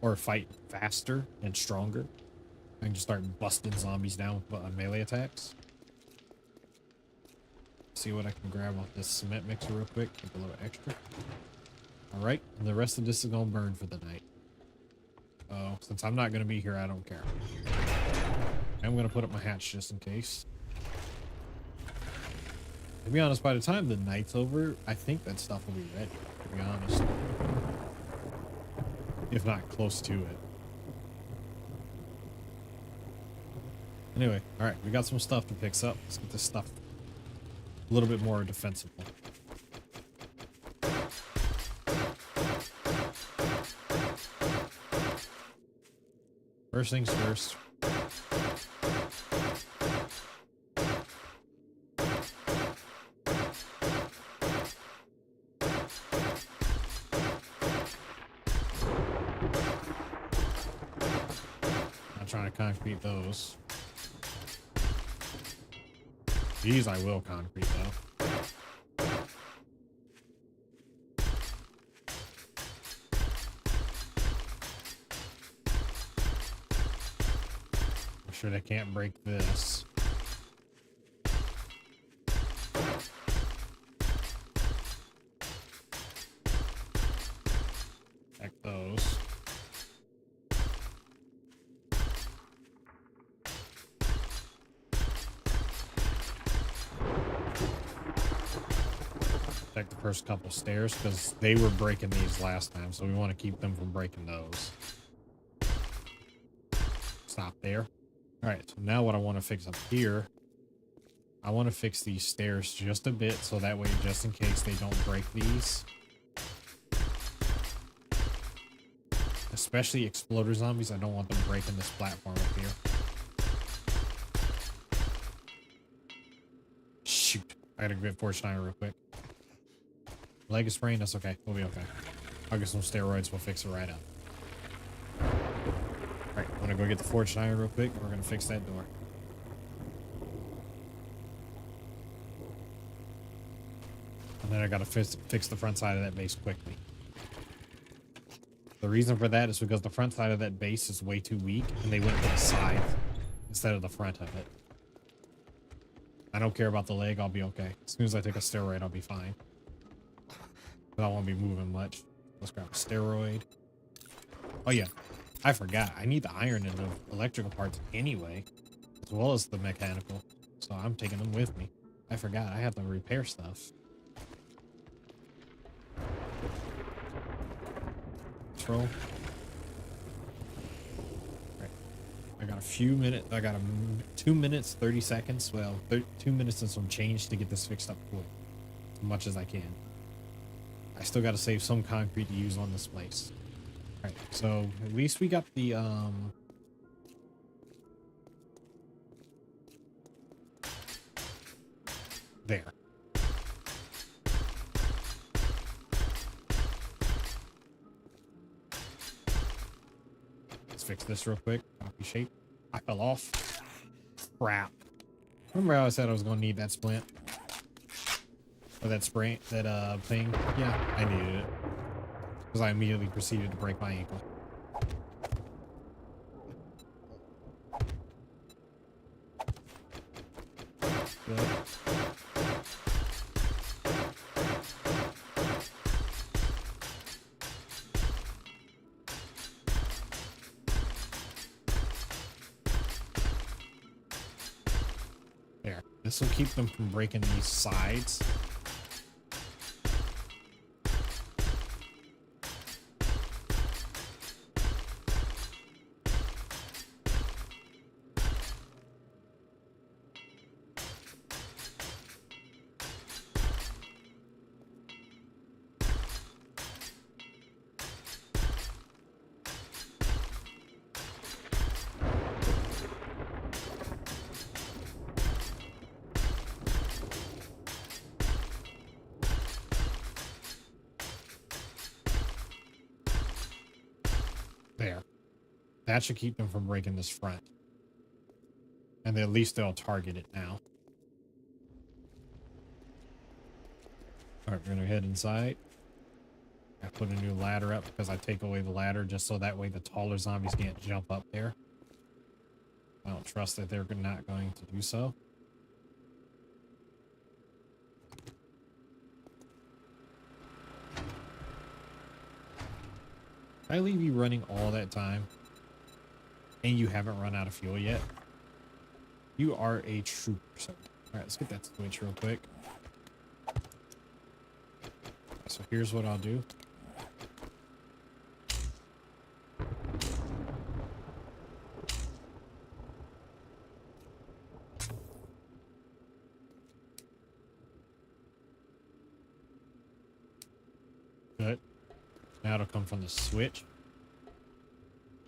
Or fight faster and stronger. I can just start busting zombies down with melee attacks. See what I can grab off this cement mixer real quick. Take a little extra. Alright, and the rest of this is going to burn for the night. Oh, since I'm not going to be here, I don't care. I'm going to put up my hatch just in case. To be honest, by the time the night's over, I think that stuff will be ready, to be honest. If not close to it. Anyway, alright, we got some stuff to fix up. Let's get this stuff a little bit more defensible. First things first. Not trying to concrete those. These I will concrete though. Sure they can't break this. Check those. Check the first couple stairs because they were breaking these last time, so we want to keep them from breaking those. Stop there. All right, so now what I want to fix up here, I want to fix these stairs just a bit so that way, just in case they don't break these. Especially exploder zombies, I don't want them breaking this platform up here. Shoot, I gotta get forged iron real quick. Leg is sprained, that's okay, we'll be okay. I'll get some steroids, we'll fix it right up. Alright, I'm gonna go get the forged iron real quick. We're gonna fix that door. And then I gotta fix the front side of that base quickly. The reason for that is because the front side of that base is way too weak, and they went to the side instead of the front of it. I don't care about the leg, I'll be okay. As soon as I take a steroid, I'll be fine. But I won't be moving much. Let's grab a steroid. Oh yeah. I forgot. I need the iron and the electrical parts anyway, as well as the mechanical. So I'm taking them with me. I forgot. I have to repair stuff. Control. Right. I got a few minutes. I got 2 minutes, 30 seconds. Well, 2 minutes and some change to get this fixed up quick, as much as I can. I still got to save some concrete to use on this place. All right, so at least we got the there. Let's fix this real quick. Copy shape. I fell off. Crap. Remember how I said I was going to need that splint? Or that sprain, that thing? Yeah, I needed it. Because I immediately proceeded to break my ankle. Good. There. This will keep them from breaking these sides. There. That should keep them from breaking this front. And at least they'll target it now. Alright, we're gonna head inside. I put a new ladder up because I take away the ladder just so that way the taller zombies can't jump up there. I don't trust that they're not going to do so. I leave you running all that time and you haven't run out of fuel yet. You are a true person. All right, let's get that switch real quick. So here's what I'll do. Good. Now it'll come from the switch.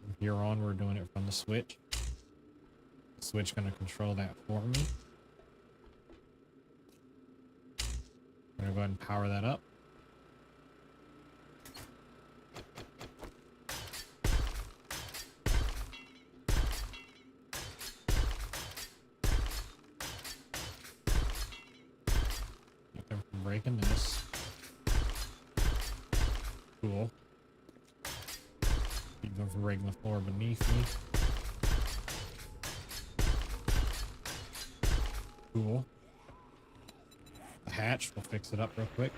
From here on, we're doing it from the switch. The switch gonna control that for me. I'm gonna go ahead and power that up. Keep them from breaking this. Cool. Keep them from breaking the floor beneath me. Cool. The hatch, we'll fix it up real quick.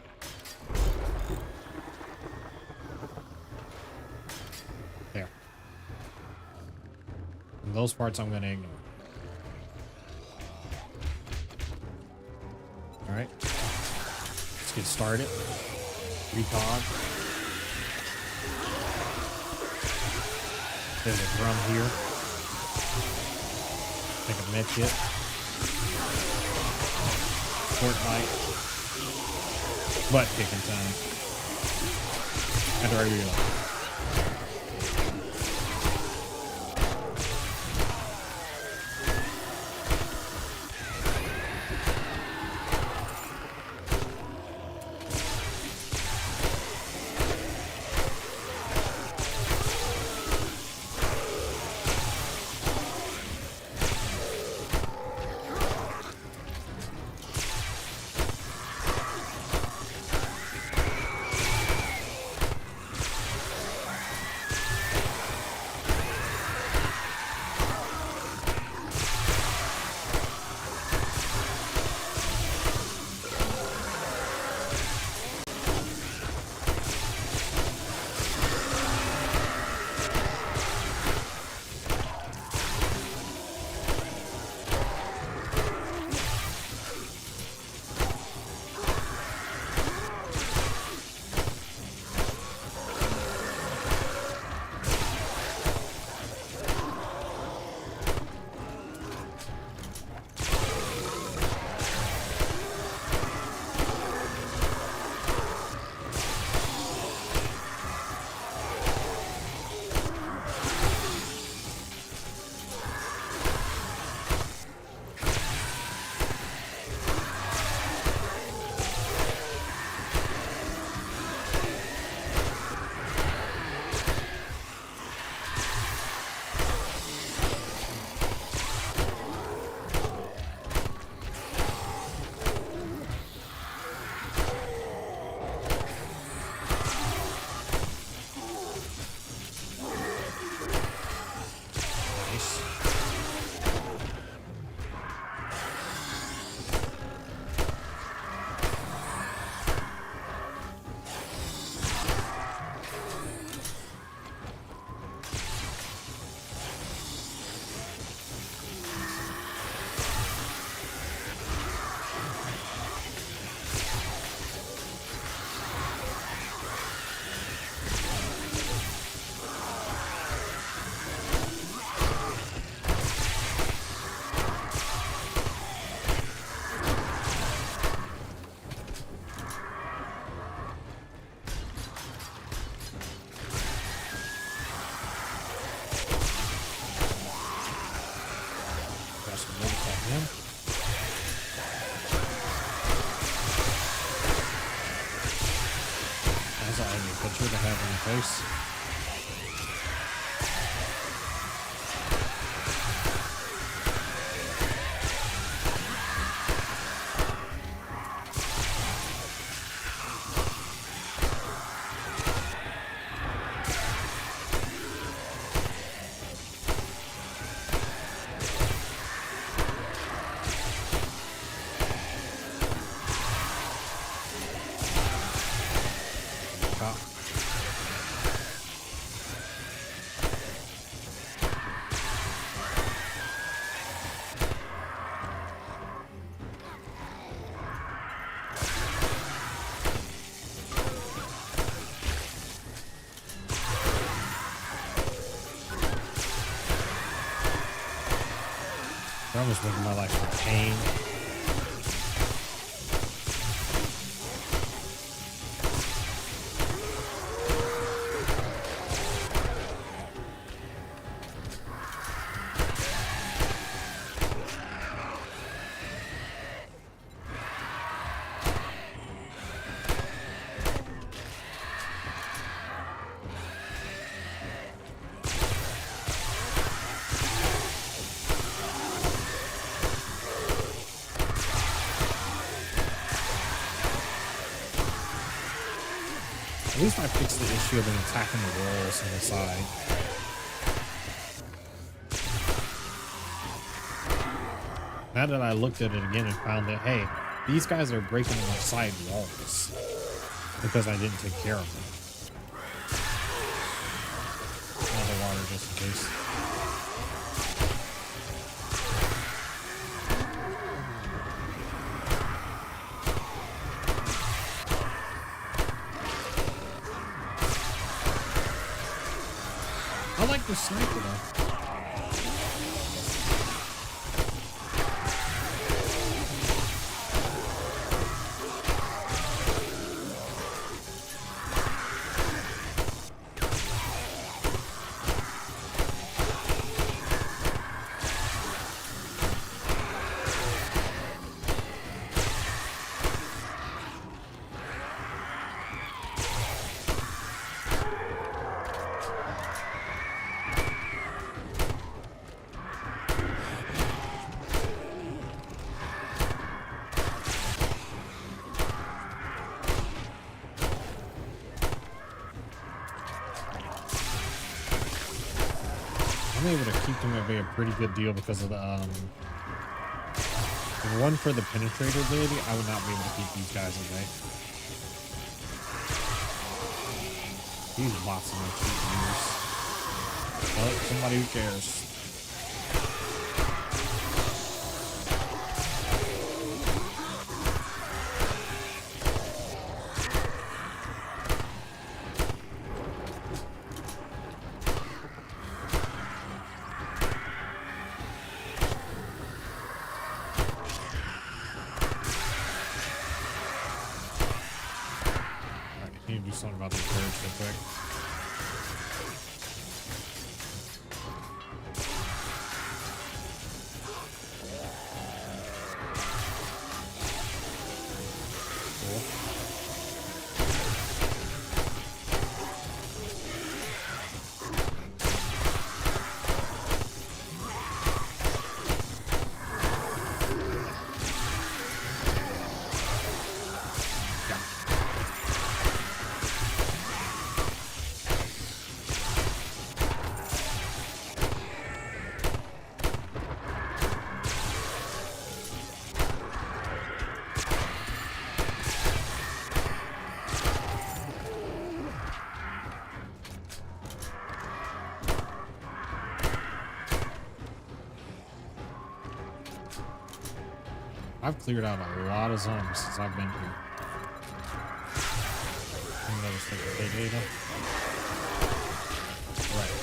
There. And those parts I'm gonna ignore. Alright. Let's get started. Recog. There's a drum here. Take a med kit. Short bite. Butt kicking time. After I reload. place. I'm almost making my life a pain. At least I fixed the issue of them attacking the walls on the side. Now that I looked at it again and found that, hey, these guys are breaking my side walls because I didn't take care of them. Another water just in case. I like the sniper though. I'm able to keep them at bay a pretty good deal because of the one for the penetrator ability. I would not be able to keep these guys at bay. These bots are my cheap use. But somebody who cares. Need to do something about the courage real quick. Cool. I've cleared out a lot of zones since I've been here. I'm gonna just take a big data. Right.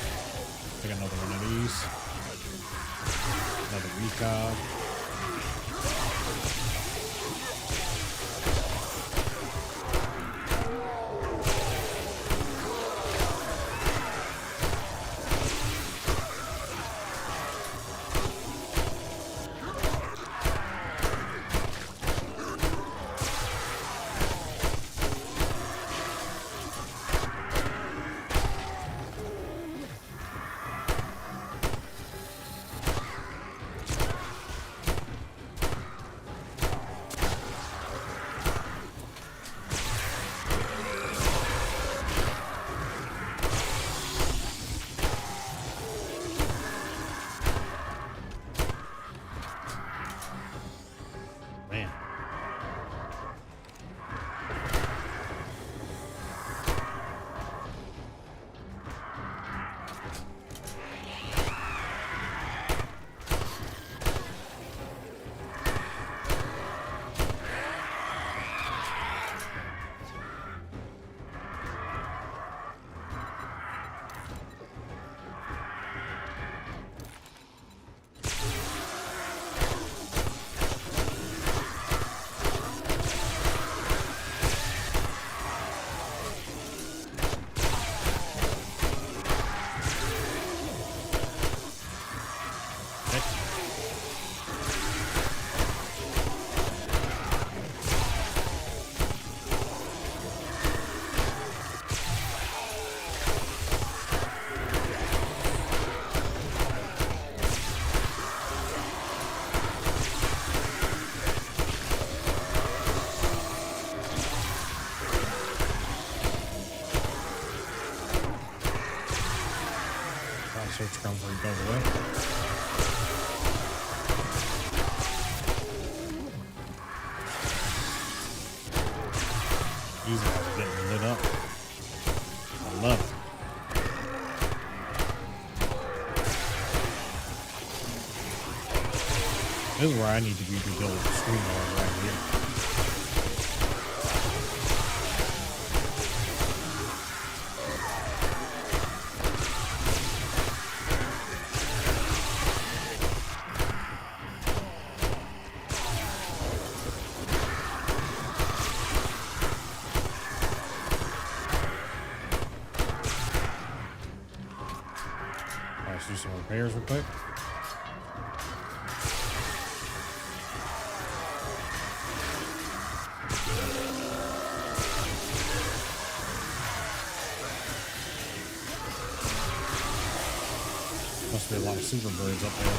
Take another one of these. Another recog. Search ground before he goes away. These guys are getting lit up. I love it. This is where I need to be building a screen right here. Let's do some repairs real quick. Must be a lot of super birds up there.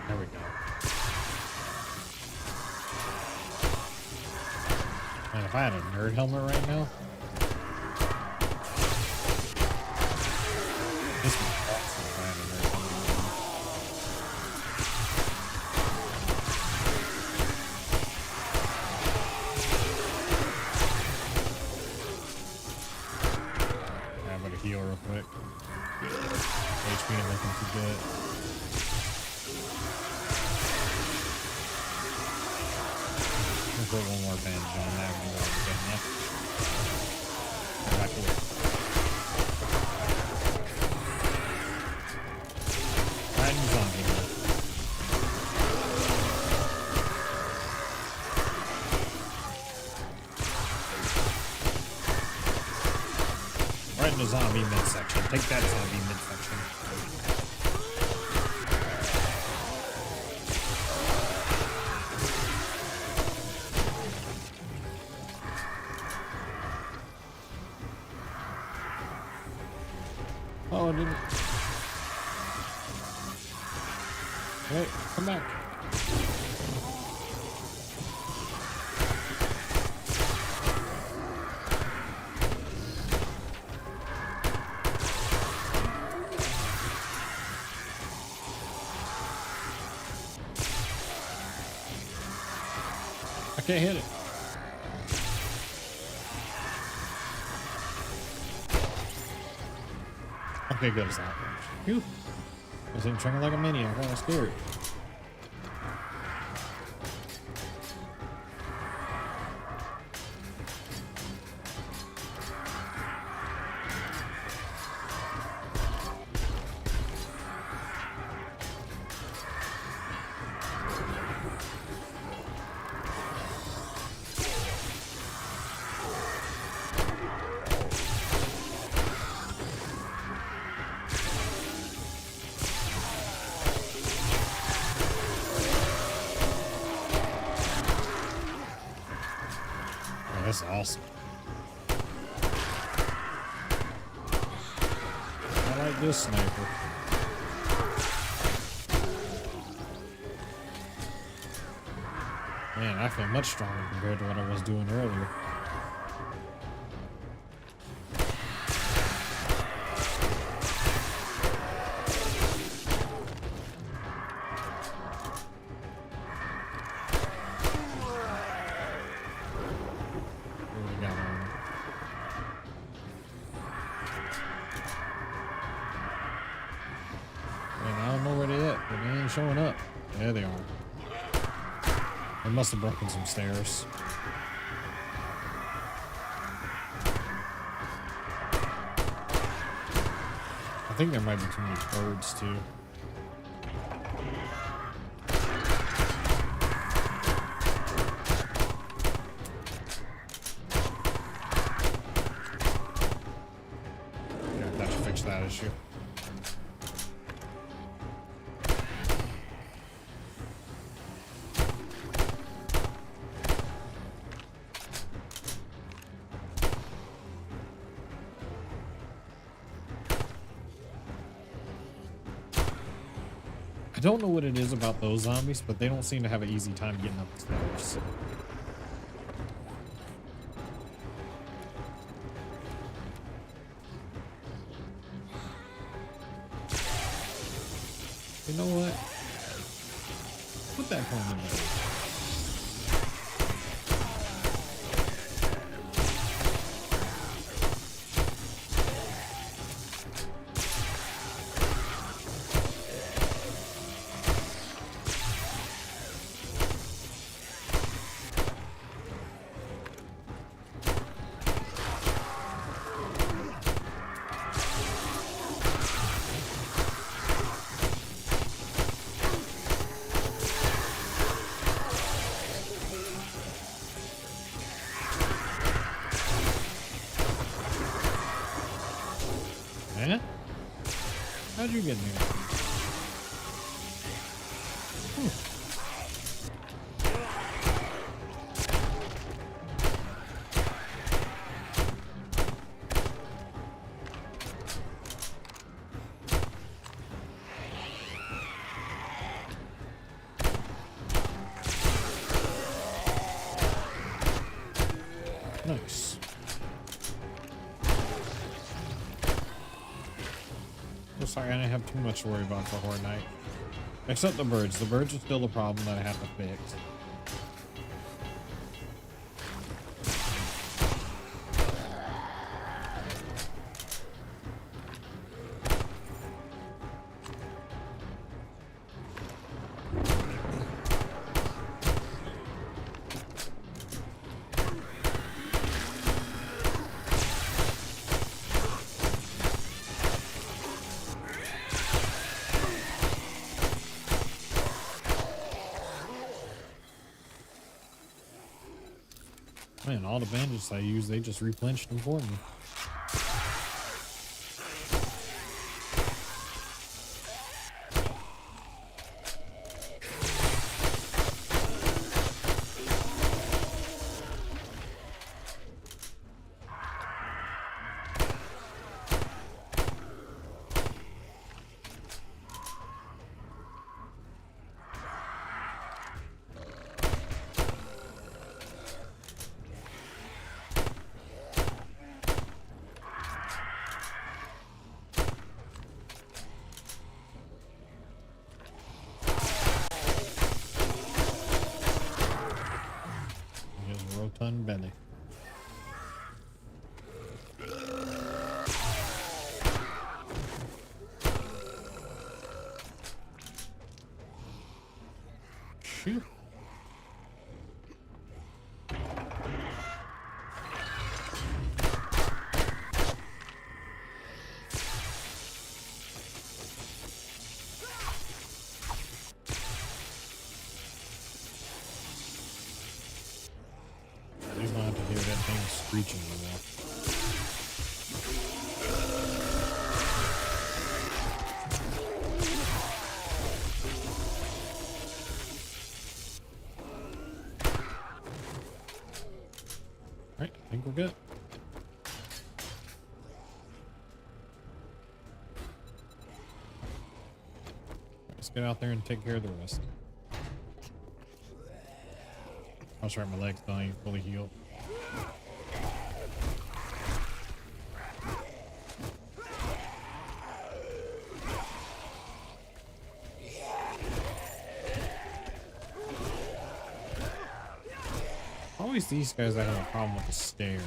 There we go. Man, if I had a nerd helmet right now, this would be awesome if I had a nerd helmet. I'm gonna heal real quick. HP ain't looking too good. Put one more bandage on that one while we're getting it. Back away. Riding zombie here. Right in the zombie midsection. Take that zombie midsection. Oh, I didn't. Wait, come back. I can't hit it. Okay, good as that. Phew. I was tracking like a maniac. I was scared. That's awesome. I like this sniper. Man, I feel much stronger compared to what I was doing earlier. Showing up. There they are. They must have broken some stairs. I think there might be too many birds too. Yeah, that should fix that issue. don't know what it is about those zombies, but they don't seem to have an easy time getting up the stairs. You know what? Put that comb in there. Eh? How'd you get in here? Nice. Looks like I didn't have too much to worry about for Horde Night. Except the birds. The birds are still a problem that I have to fix. Man, all the bandages I use, they just replenished them for me. Just rotund belly. Shoot. At least not have to hear that thing screeching anymore. Alright, I think we're good. Let's get out there and take care of the rest. I'll start my legs still ain't fully healed. Always these guys that have a problem with the stairs.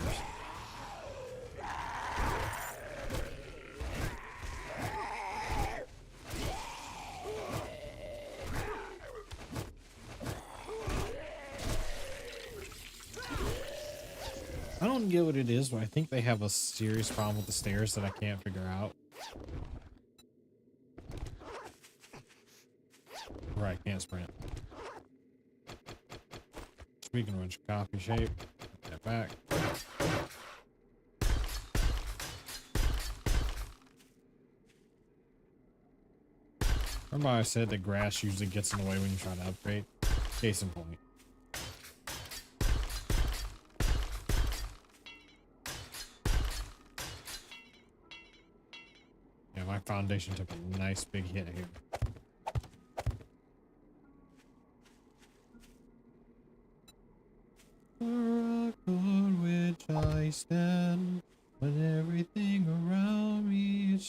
I don't get what it is, but I think they have a serious problem with the stairs that I can't figure out. Right, can't sprint. Speaking of which, copy shape. Put that back. Remember I said the grass usually gets in the way when you try to upgrade? Case in point. Yeah, my foundation took a nice big hit here.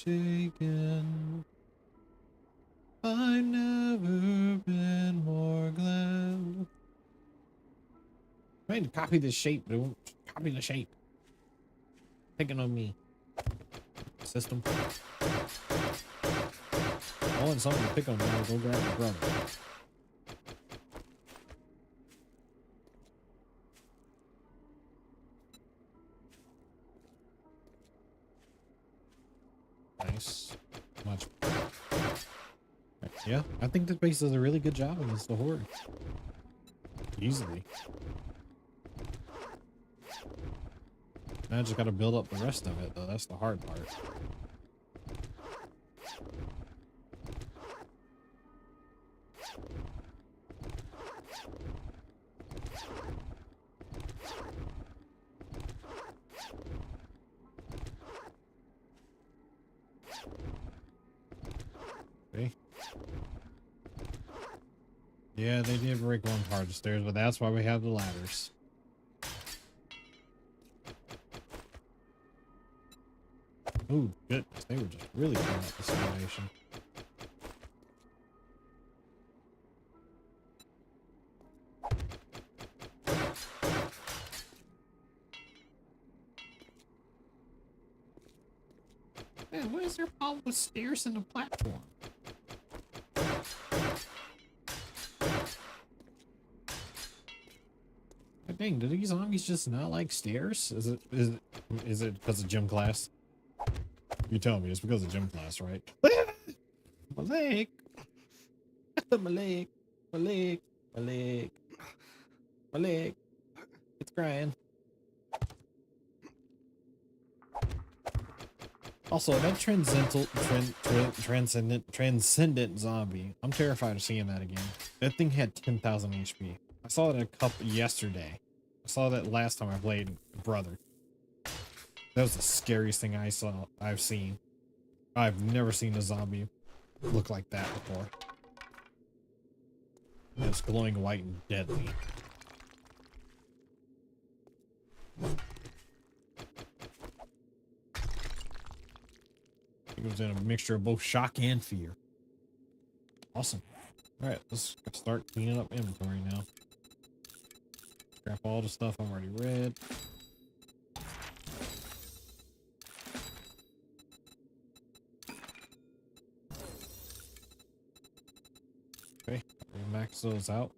shaken. I've never been more glad. Trying to copy the shape, but it won't copy the shape. Picking on me. System. I want something to pick on me. I'll go grab my brother. Nice. Much. Yeah, I think this base does a really good job against the horde. Easily. Now I just gotta build up the rest of it, though. That's the hard part. Okay. Yeah, they did break one part of the stairs, but that's why we have the ladders. Oh, goodness. They were just really cleaning up the simulation. Man, what is their problem with stairs in the platform? God dang, do these zombies just not like stairs? Is it because of gym class? You tell me it's because of gym class, right? My leg. My leg. My leg. My leg. My leg. It's crying. Also, that transcendent zombie. I'm terrified of seeing that again. That thing had 10,000 HP. I saw it a couple yesterday. I saw that last time I played Brother. That was the scariest thing I've seen. I've never seen a zombie look like that before. And it's glowing white and deadly. It was in a mixture of both shock and fear. Awesome. Alright, let's start cleaning up inventory now. Scrap all the stuff I'm already read. Okay, max those out.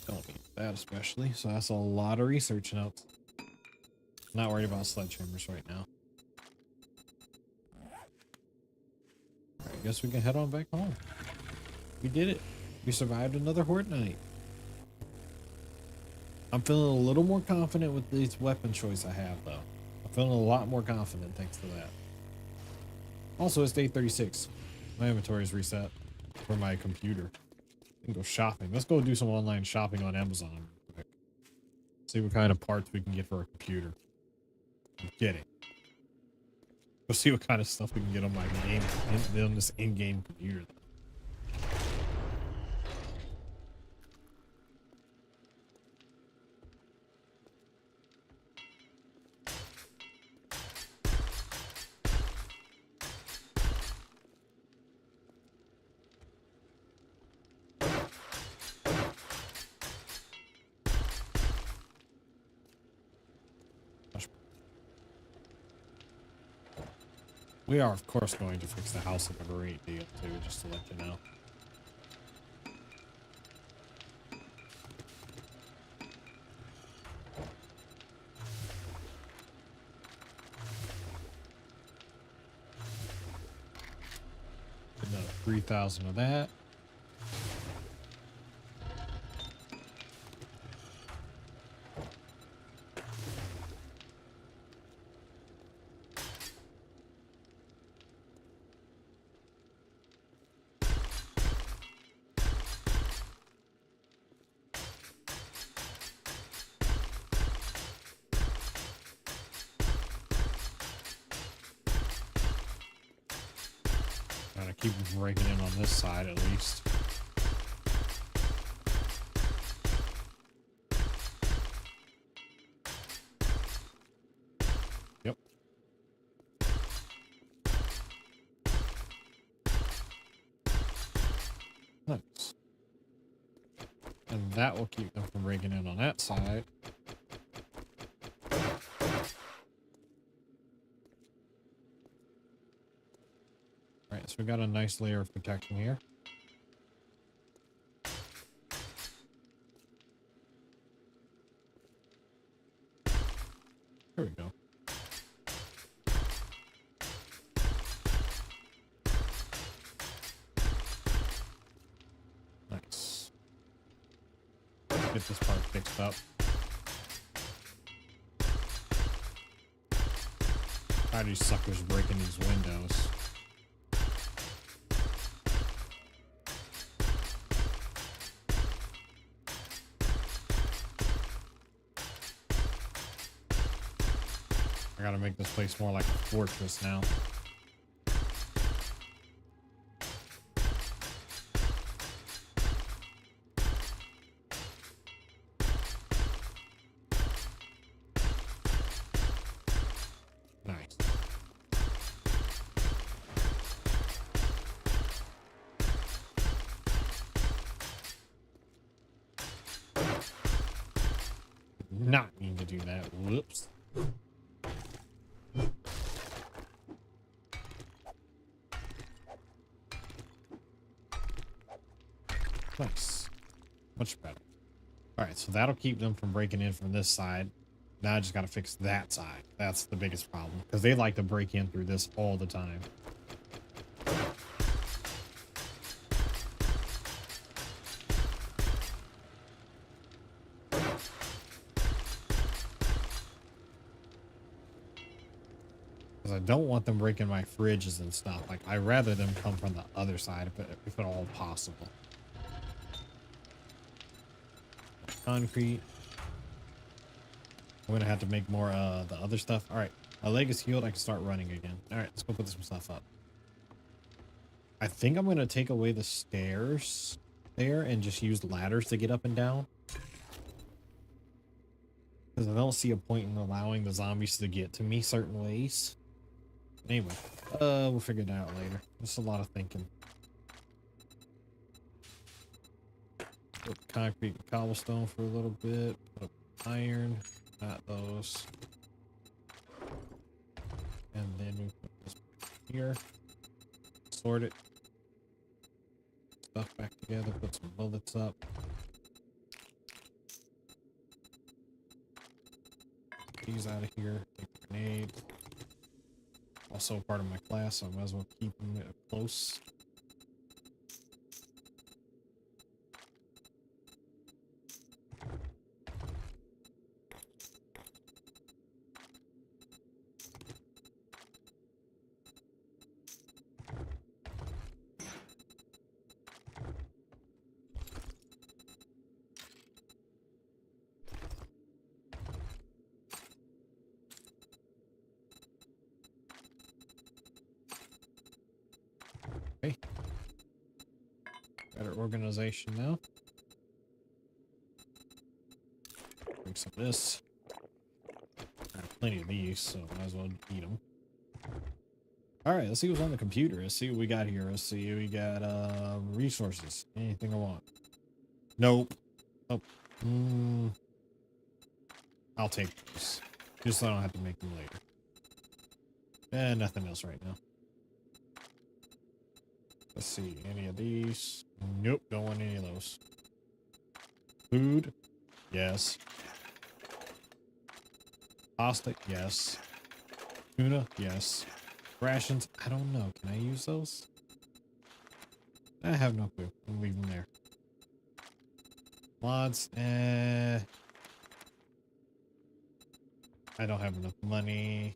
Don't need that especially, so that's a lot of research notes. Not worried about sledgehammers right now. Alright, I guess we can head on back home. We did it. We survived another horde night. I'm feeling a little more confident with these weapon choice I have, though. I'm feeling a lot more confident thanks to that. Also, it's day 36. My inventory is reset for my computer. I can go shopping. Let's go do some online shopping on Amazon real quick. See what kind of parts we can get for a computer. I'm kidding. Go see what kind of stuff we can get on my game, on this in-game computer. We are, of course, going to fix the house at number 8 deal, too, just to let you know. Another 3,000 of that. Gotta keep breaking in on this side at least. Yep. Nice. And that will keep them from breaking in on that side. Alright, so we got a nice layer of protection here. There we go. Nice. Get this part fixed up. How do these suckers breaking these windows? I gotta make this place more like a fortress now. Nice. Not mean to do that. Whoops. Nice. Much better. Alright, so that'll keep them from breaking in from this side. Now I just gotta fix that side. That's the biggest problem. Because they like to break in through this all the time. Because I don't want them breaking my fridges and stuff. Like, I'd rather them come from the other side if at all possible. Concrete. I'm gonna have to make more the other stuff. All right, my leg is healed. I can start running again. All right, let's go put some stuff up. I think I'm gonna take away the stairs there and just use ladders to get up and down, because I don't see a point in allowing the zombies to get to me certain ways. Anyway, we'll figure that out later. There's a lot of thinking. Put concrete and cobblestone for a little bit. Put up iron, not those. And then we put this here. Sort it. Stuff back together. Put some bullets up. These out of here. Take a grenade. Also part of my class, so I might as well keep them close. Okay. Better organization now. Bring some of this. I have plenty of these, so might as well eat them. Alright, let's see what's on the computer. Let's see what we got here. Let's see, we got resources. Anything I want. Nope. Oh. I'll take those. Just so I don't have to make them later. And nothing else right now. Let's see, any of these? Nope, don't want any of those. Food? Yes. Pasta? Yes. Tuna? Yes. Rations? I don't know. Can I use those? I have no clue. I'll leave them there. Mods? I don't have enough money.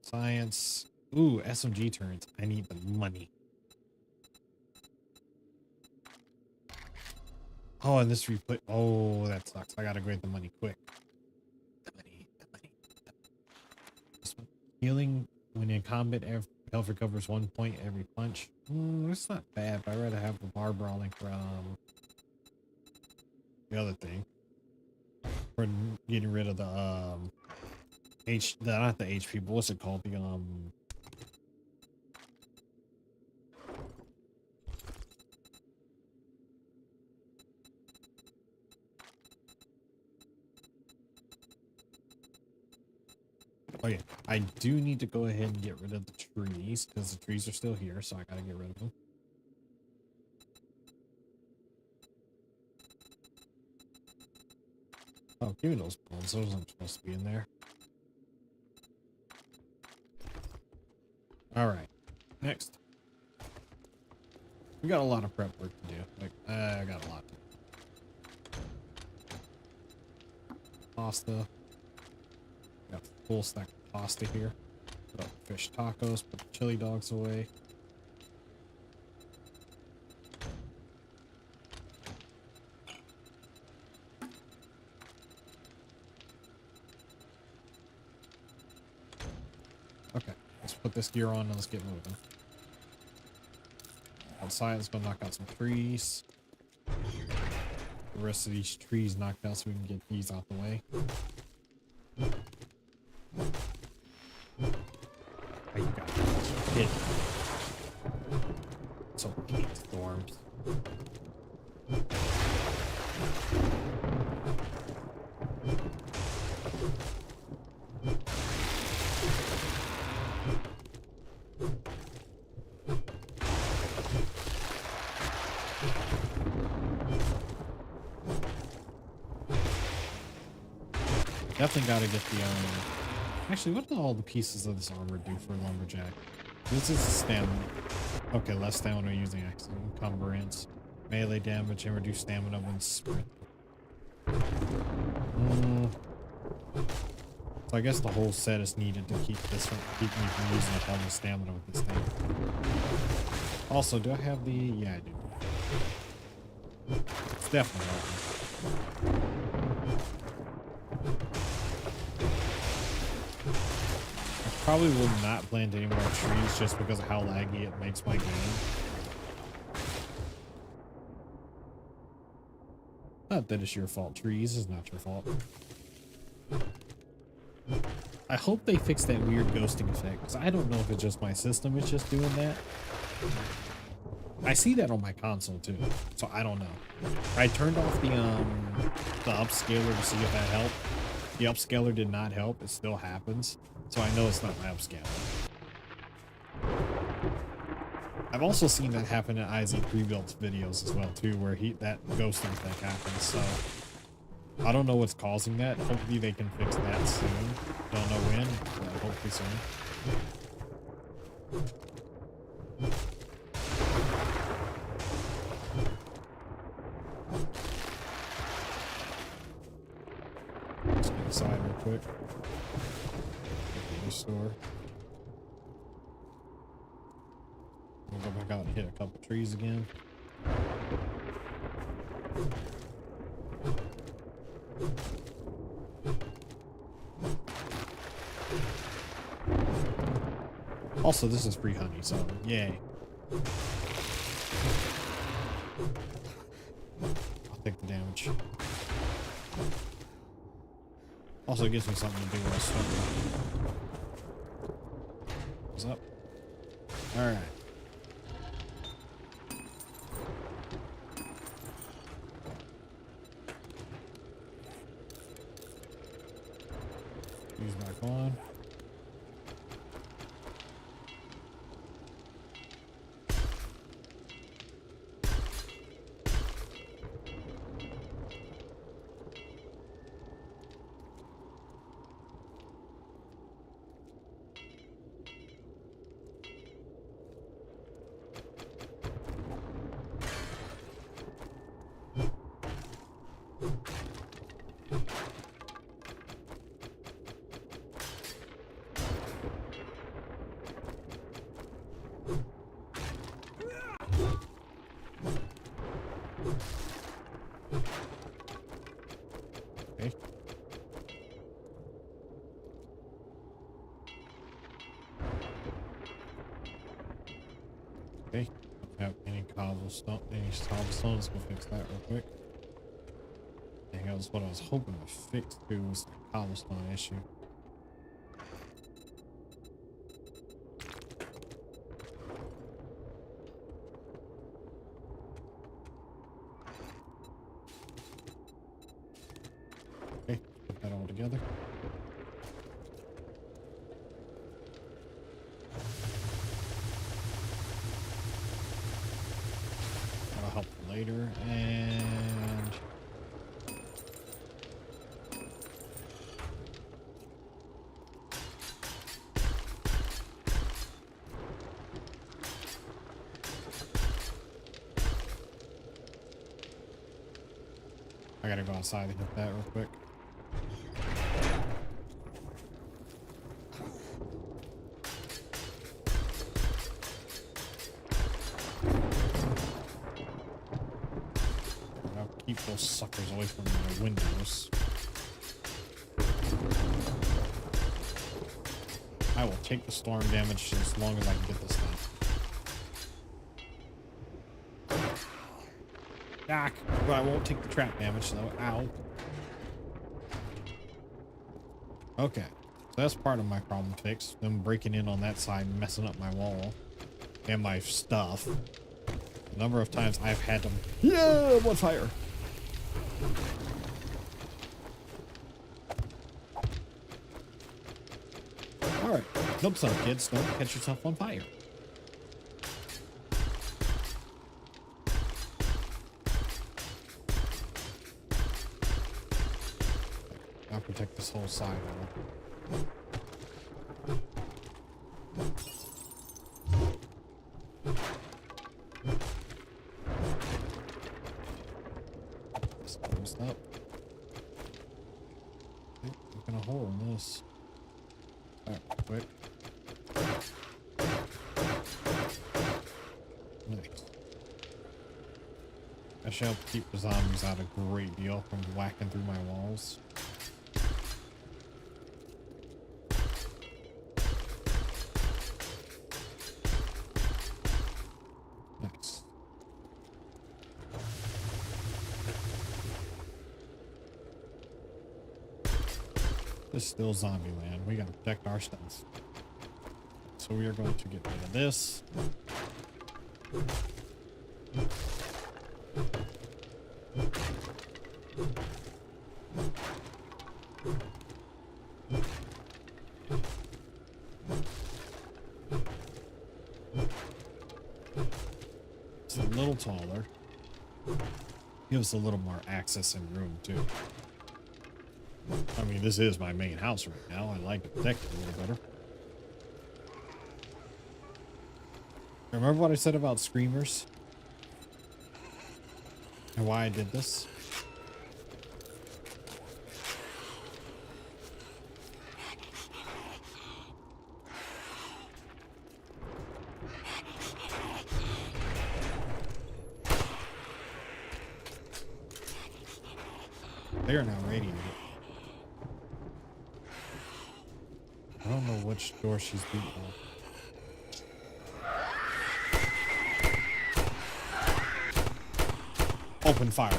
Science? Ooh, SMG turns. I need the money. Oh, and this replay. Oh, that sucks. I gotta grade the money quick. The money. This one. Healing when in combat, health recovers 1 point every punch. That's not bad, but I'd rather have the bar brawling from the other thing. For getting rid of the not the HP, but what's it called? The Oh yeah, I do need to go ahead and get rid of the trees because the trees are still here, so I gotta get rid of them. Oh, give me those bones. Those aren't supposed to be in there. All right, next. We got a lot of prep work to do. Like, I got a lot. Pasta. Got a full stack of pasta here. Put up fish tacos. Put the chili dogs away. Okay, let's put this gear on and let's get moving. Outside, let's go knock out some trees. The rest of these trees knocked out so we can get these out the way. Oh, you got hit. So hate storms. Definitely gotta get the actually, what do all the pieces of this armor do for a lumberjack? This is stamina. Okay, less stamina using axe. Encumbrance. Melee damage and reduce stamina when sprint. So I guess the whole set is needed to keep me from using up all my stamina with this thing. Also, do I have the... Yeah, I do. It's definitely helping. I probably will not plant any more trees just because of how laggy it makes my game. Not that it's your fault. Trees is not your fault. I hope they fix that weird ghosting effect, because I don't know if it's just my system is just doing that. I see that on my console too, so I don't know. I turned off the upscaler to see if that helped. The upscaler did not help. It still happens, so I know it's not my upscaler. I've also seen that happen in IZ pre-built videos as well too, where that ghosting thing happens. So I don't know what's causing that. Hopefully they can fix that soon. Don't know when, but hopefully soon. Let's get inside real quick. Get the store. We'll go back out and hit a couple trees again. Also, this is free honey, so yay. I'll take the damage. Also, it gives me something to do when I start. What's up? Alright. Use back on. Okay. Okay. Don't have any cobblestone. Let's go fix that real quick. I think that was what I was hoping to fix too, was the cobblestone issue. Okay, put that all together. later. And I gotta go outside and hit that real quick. I'll keep those suckers away from my windows. I will take the storm damage as long as I can get this done. But I won't take the trap damage though. Ow. Okay, so that's part of my problem fixed. Them breaking in on that side and messing up my wall and my stuff. The number of times I've had them. Yeah, I'm on fire. All right, nope, some kids don't catch yourself on fire. I'll protect this whole side now. This closed up. Looking a hole in this. Alright, quick. Nice. I shall keep the zombies out a great deal from whacking through my walls. Nice. This is still zombie land. We gotta protect our stuff. So we are going to get rid of this. It's a little taller. Gives us a little more access and room too. I mean, this is my main house right now. I like to protect it a little better. Remember what I said about screamers? And why I did this? They are now radiated. I don't know which door she's beating on. Open fire.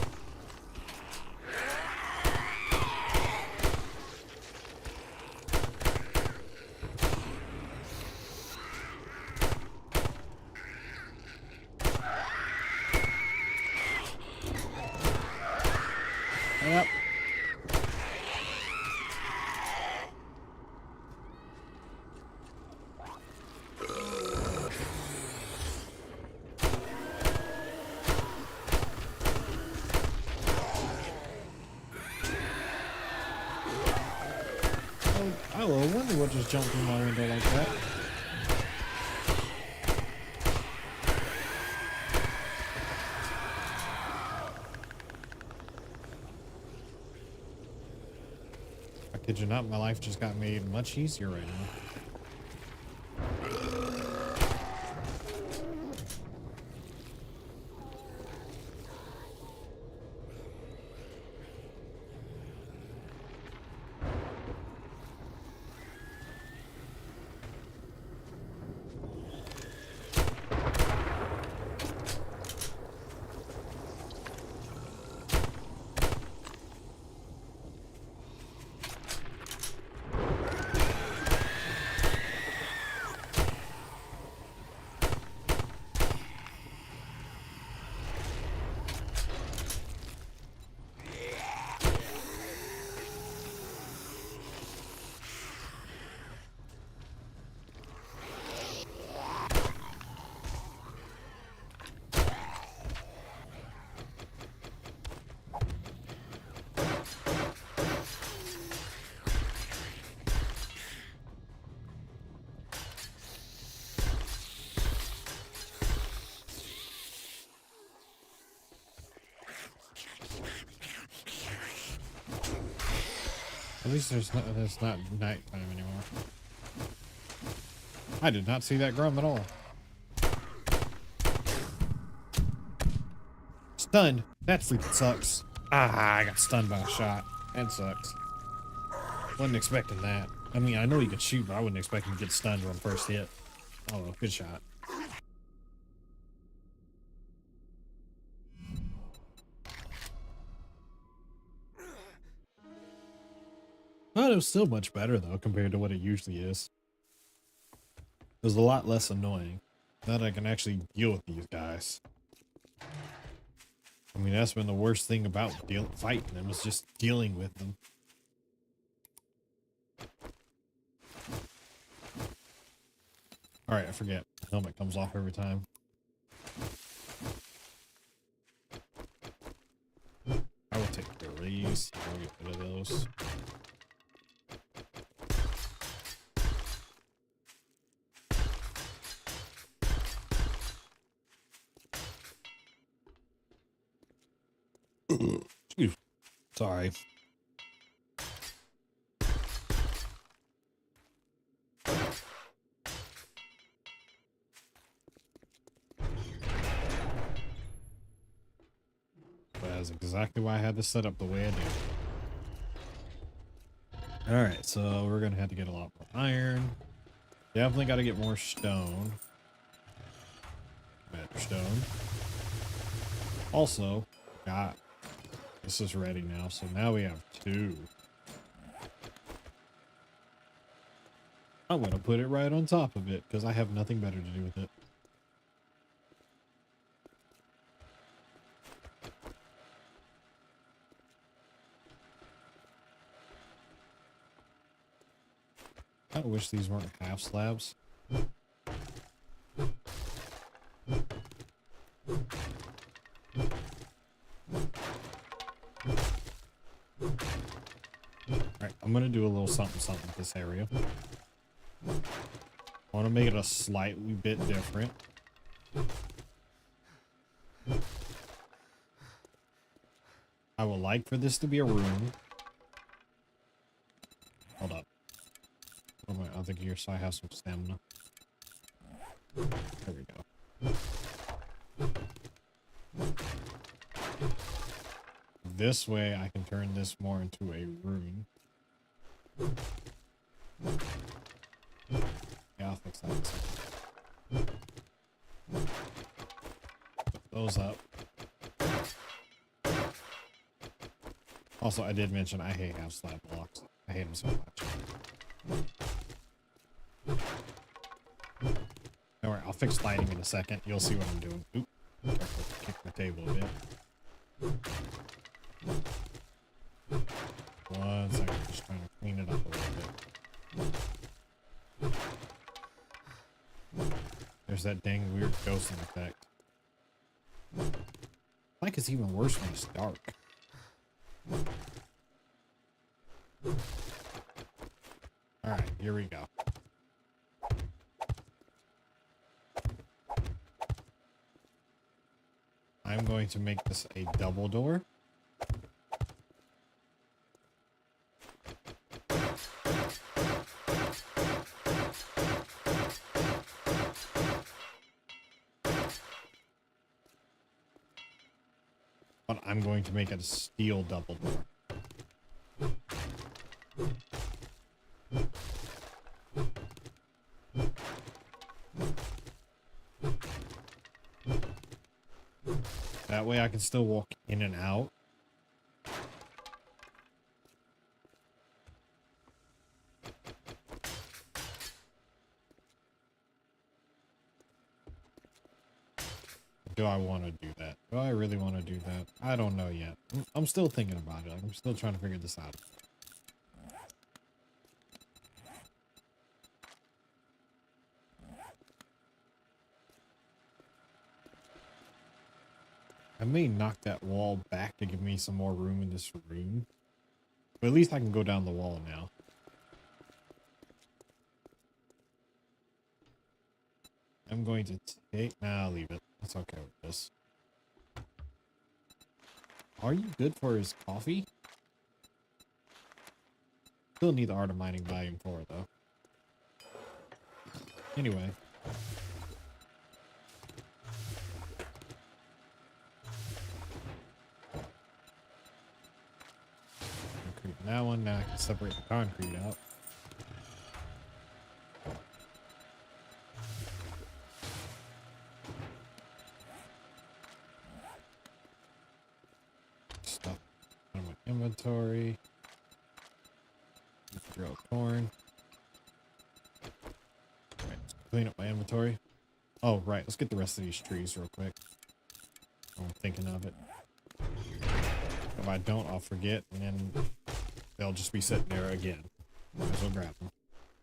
Yep. I wonder what just jumped through my window like that. I kid you not, my life just got made much easier right now. least there's not nighttime anymore. I did not see that Grum at all. Stunned. That freaking sucks. Ah, I got stunned by a shot. That sucks. Wasn't expecting that. I mean, I know he could shoot, but I wasn't expecting to get stunned on first hit. Oh, well, good shot. Well, it was still much better, though, compared to what it usually is. It was a lot less annoying. Now that I can actually deal with these guys. I mean, that's been the worst thing about fighting them, is just dealing with them. Alright, I forget. The helmet comes off every time. I will take care of these. I'll get rid of those. Sorry. That's exactly why I had this set up the way I did. Alright, so we're gonna have to get a lot more iron. Definitely gotta get more stone. Better stone. Also, this is ready now, so now we have 2. I'm gonna put it right on top of it, because I have nothing better to do with it. I wish these weren't half slabs. Alright, I'm gonna do a little something with this area. I want to make it a slightly bit different. I would like for this to be a room. Hold up. Oh my other gear, so I have some stamina. There we go. This way I can turn this more into a room. Yeah, I'll fix that in a second. Put those up. Also, I did mention I hate half slab blocks. I hate them so much. Alright, I'll fix lighting in a second. You'll see what I'm doing. Oop. Careful, kick my table a bit. 1 second, just trying to clean it up a little bit. There's that dang weird ghosting effect. Like it's even worse when it's dark. Alright, here we go. I'm going to make this a double door. But I'm going to make it a steel double door. That way I can still walk in and out. Do I want to do that? Do I really want to do that? I don't know yet. I'm still thinking about it. I'm still trying to figure this out. I may knock that wall back to give me some more room in this room. But at least I can go down the wall now. I'm going to take... Nah, I'll leave it. That's okay with this. Are you good for his coffee? Still need the Art of Mining Volume 4, though. Anyway. Concrete that one. Now I can separate the concrete out. Stuff in my inventory. Grow corn. Right, let's clean up my inventory. Oh, right. Let's get the rest of these trees real quick. I'm thinking of it. If I don't, I'll forget, and then they'll just be sitting there again. Might as well grab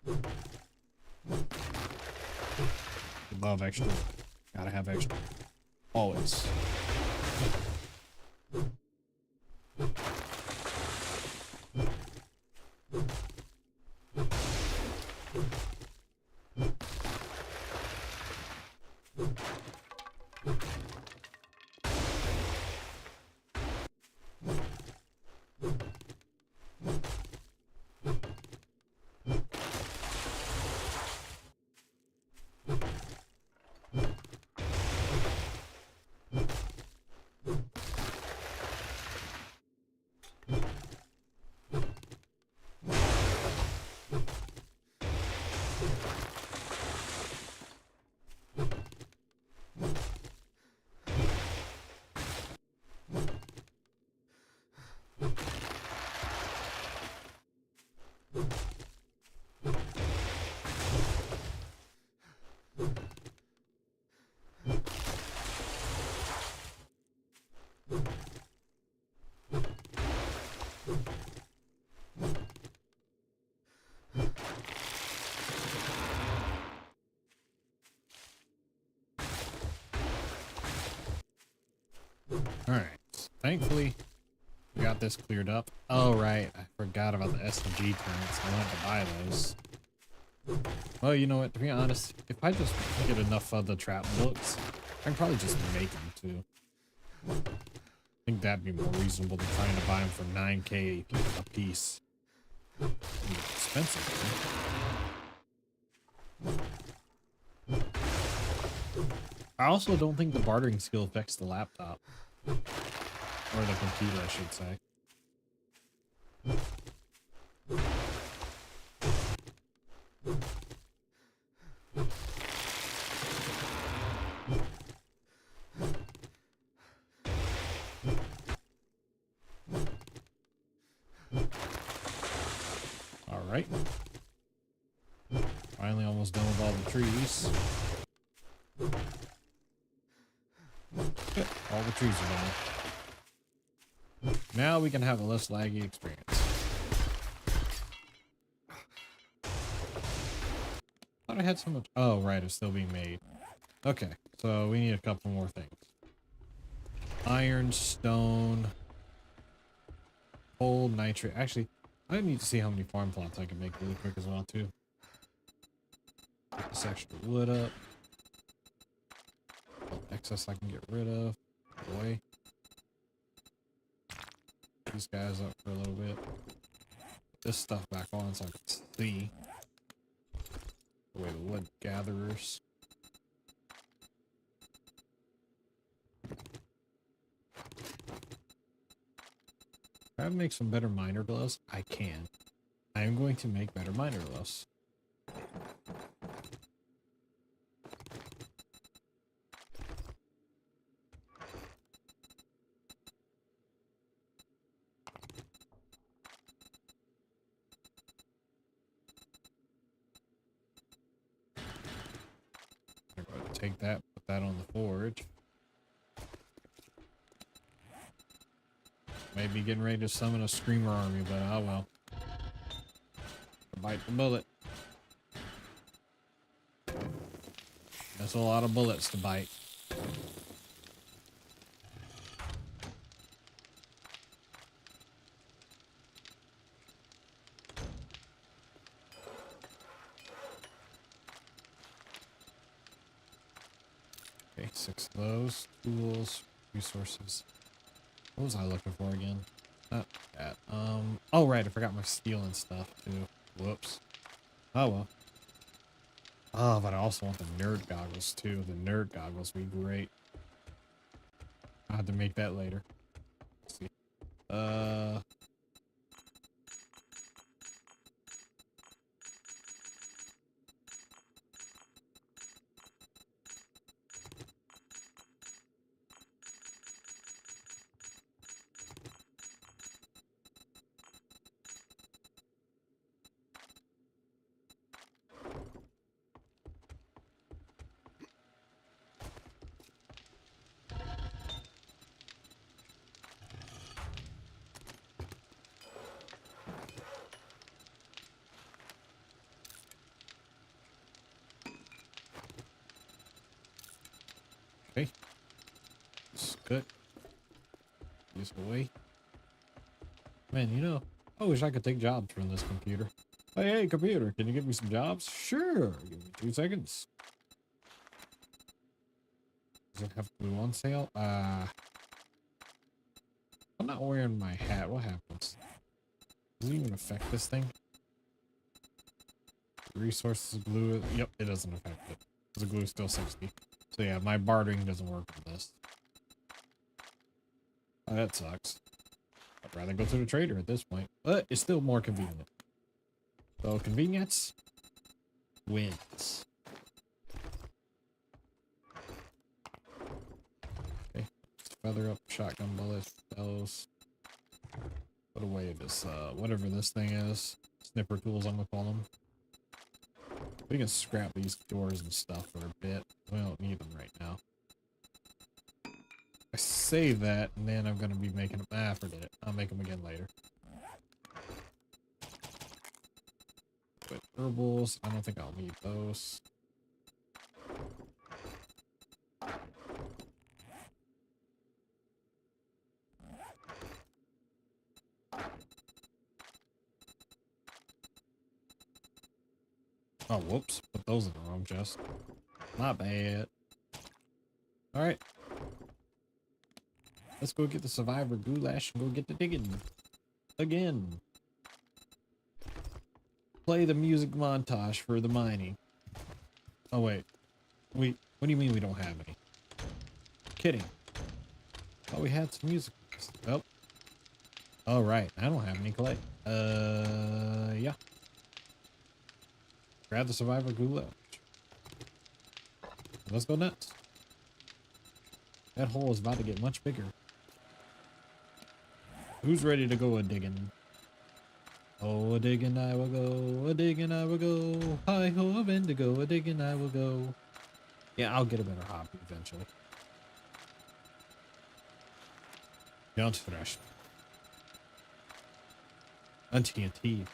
them. Love extra wood. Gotta have extra. Always. Alright. Thankfully, we got this cleared up. Oh, right. I forgot about the SMG turrets. I wanted to buy those. Well, you know what? To be honest, if I just get enough of the trap books, I can probably just make them too. I think that'd be more reasonable than trying to buy them for 9k a piece. Expensive, man. I also don't think the bartering skill affects the laptop. Or the computer, I should say. Alright. Finally almost done with all the trees. Good. All the trees are done. Now we can have a less laggy experience. Thought I had so much. Oh, right. It's still being made. Okay. So we need a couple more things. Iron, stone, coal, nitrate. Actually, I need to see how many farm plots I can make really quick as well, too. Get this extra wood up. Excess I can get rid of. Away. These guys up for a little bit. Put this stuff back on so I can see. Away the wood gatherers. Can I make some better miner gloves? I can. I am going to make better miner gloves. I'm going to take that, put that on the forge. Maybe getting ready to summon a screamer army, but oh well. Bite the bullet. That's a lot of bullets to bite. Okay, 6 of those. Tools, resources. What was I looking for again? Not that. Oh right, I forgot my steel and stuff too. Whoops. Oh well. Oh, but I also want the nerd goggles too. The nerd goggles would be great. I'll have to make that later. Let's see. Okay. It's good. This away. Man, you know, I wish I could take jobs from this computer. Hey, computer, can you give me some jobs? Sure. Give me 2 seconds. Does it have blue on sale? I'm not wearing my hat. What happens? Does it even affect this thing? Resources blue. Yep, it doesn't affect it. The glue is still 60. So yeah, my bartering doesn't work with this. Oh, that sucks. I'd rather go to the trader at this point. But it's still more convenient. So convenience wins. Okay. Let's feather up shotgun bullets. Those. Put away this whatever this thing is. Snipper tools, I'm gonna call them. We can scrap these doors and stuff for a bit. We don't need them right now. I say that, and then I'm gonna be making them. Ah, forget it. I'll make them again later. With herbals, I don't think I'll need those. Oh, whoops. Put those in the wrong chest. My bad. Alright. Let's go get the survivor goulash and go get the digging. Again. Play the music montage for the mining. Oh, wait. What do you mean we don't have any? Kidding. Oh, we had some music. Oh. Oh, right. I don't have any clay. Yeah. Grab the survivor goulash. Let's go nuts. That hole is about to get much bigger. Who's ready to go a-digging? Oh, a-digging I will go, a-digging I will go. Hi-ho, of indigo, a-digging I will go. Yeah, I'll get a better hobby eventually. Don't thresh. Unto your teeth.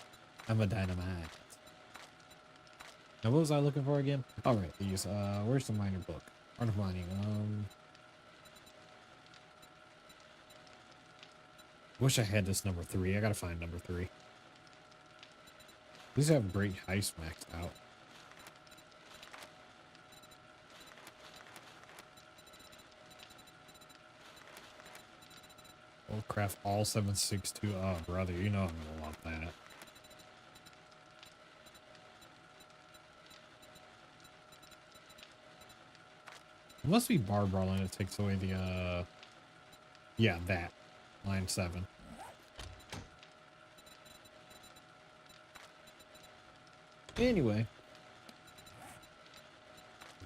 I'm a dynamite. Now, what was I looking for again? Alright, these, where's the miner book? Art of mining, wish I had this number 3. I gotta find number 3. These have great heist maxed out. Oh, craft all 762. Oh, brother, you know I'm gonna want that. It must be bar brawling that takes away the, yeah, that. Line 7. Anyway.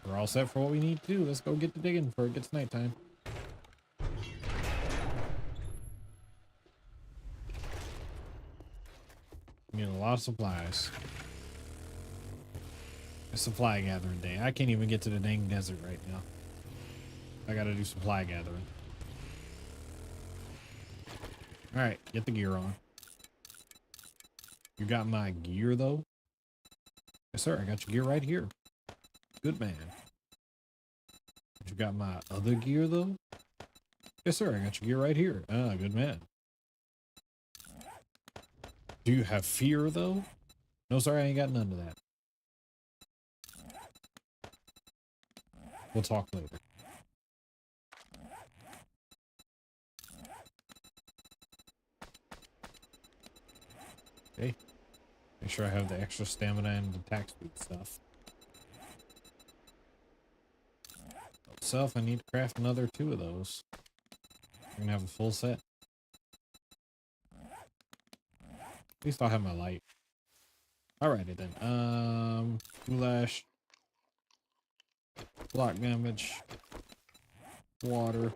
We're all set for what we need to do. Let's go get the digging before it gets nighttime. We need a lot of supplies. It's supply gathering day. I can't even get to the dang desert right now. I gotta do supply gathering. Alright, get the gear on. You got my gear though? Yes sir, I got your gear right here. Good man. You got my other gear though? Yes sir, I got your gear right here. Ah, good man. Do you have fear though? No sir, I ain't got none of that. We'll talk later. sure I have the extra stamina and attack speed stuff. Itself, I need to craft another 2 of those. I'm gonna have a full set. At least I'll have my light. Alrighty then. Goulash. Block damage. Water.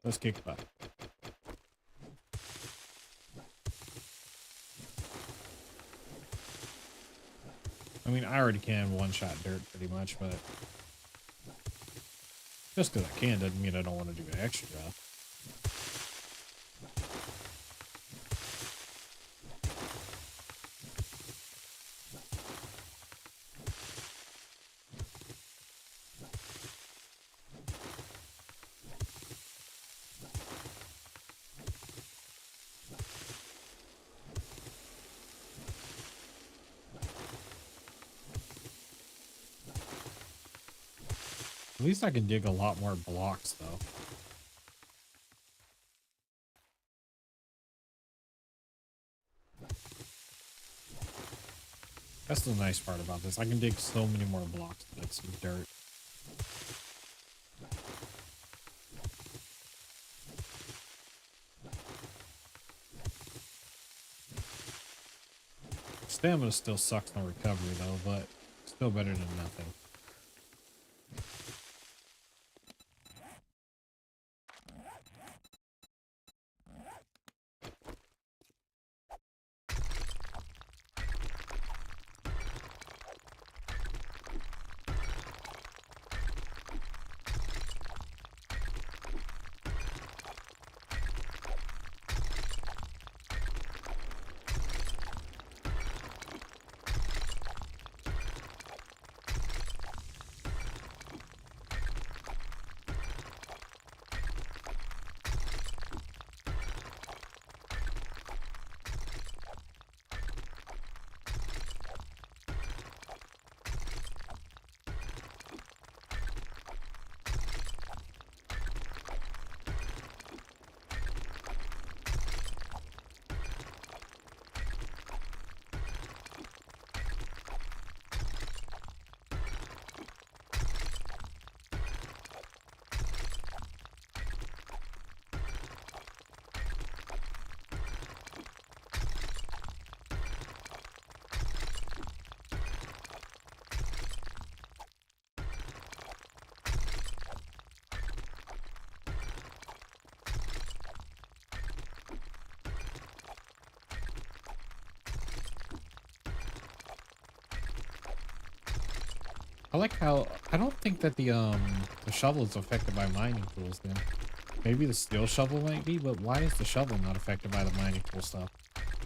Let's kick butt. I mean, I already can one-shot dirt pretty much, but just because I can doesn't mean I don't want to do an extra job. At least I can dig a lot more blocks, though. That's the nice part about this. I can dig so many more blocks to get some dirt. Stamina still sucks on recovery, though, but still better than nothing. I like how I don't think that the shovel is affected by mining tools then. Maybe the steel shovel might be, but why is the shovel not affected by the mining tool stuff?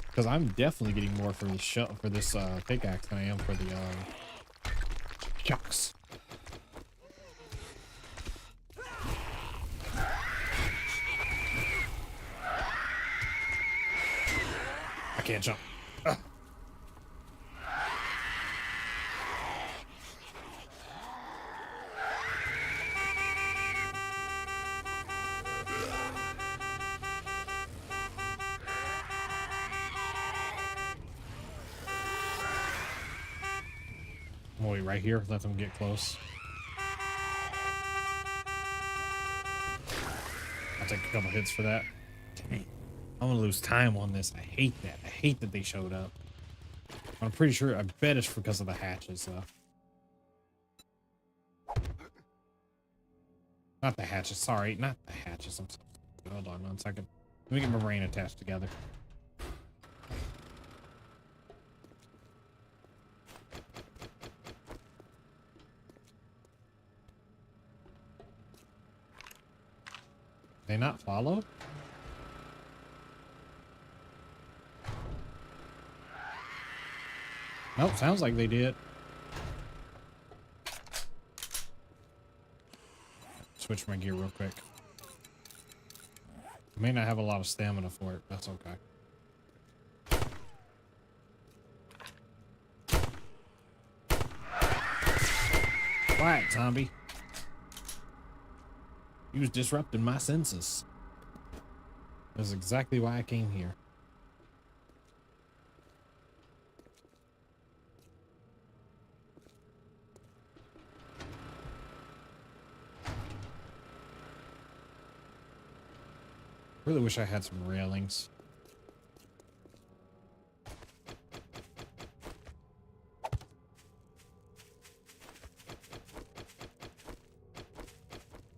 Because I'm definitely getting more for this pickaxe than I am for the chucks. I can't jump. Ugh. I'm gonna wait right here, let them get close. I'll take a couple hits for that. Dang. I'm gonna lose time on this. I hate that. I hate that they showed up. I'm pretty sure, I bet it's because of the hatches, though. Not the hatches, sorry. Not the hatches. I'm sorry. Hold on 1 second. Let me get my brain attached together. They not follow? Nope, sounds like they did. Switch my gear real quick. I may not have a lot of stamina for it. That's okay. Quiet, zombie. He was disrupting my senses. That's exactly why I came here. Really wish I had some railings.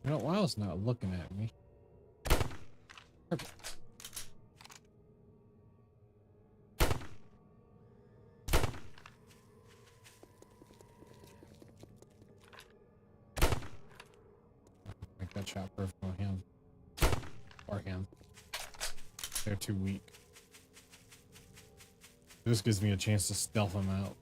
You know, Wild's not looking at me. Perfect. Make that shot perfect on him. Or him. They're too weak. This gives me a chance to stealth him out.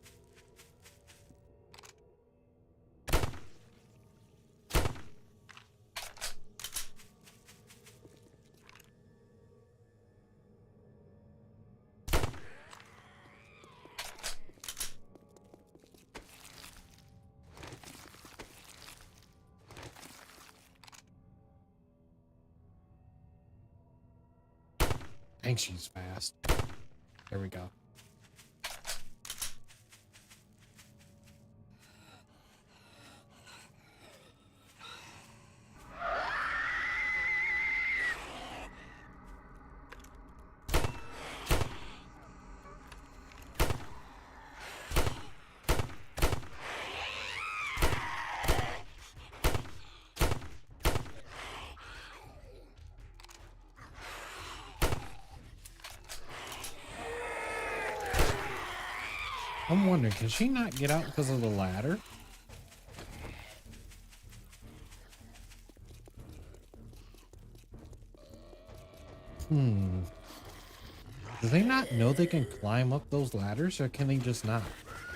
I think she's fast. There we go. I'm wondering, can she not get out because of the ladder? Do they not know they can climb up those ladders, or can they just not?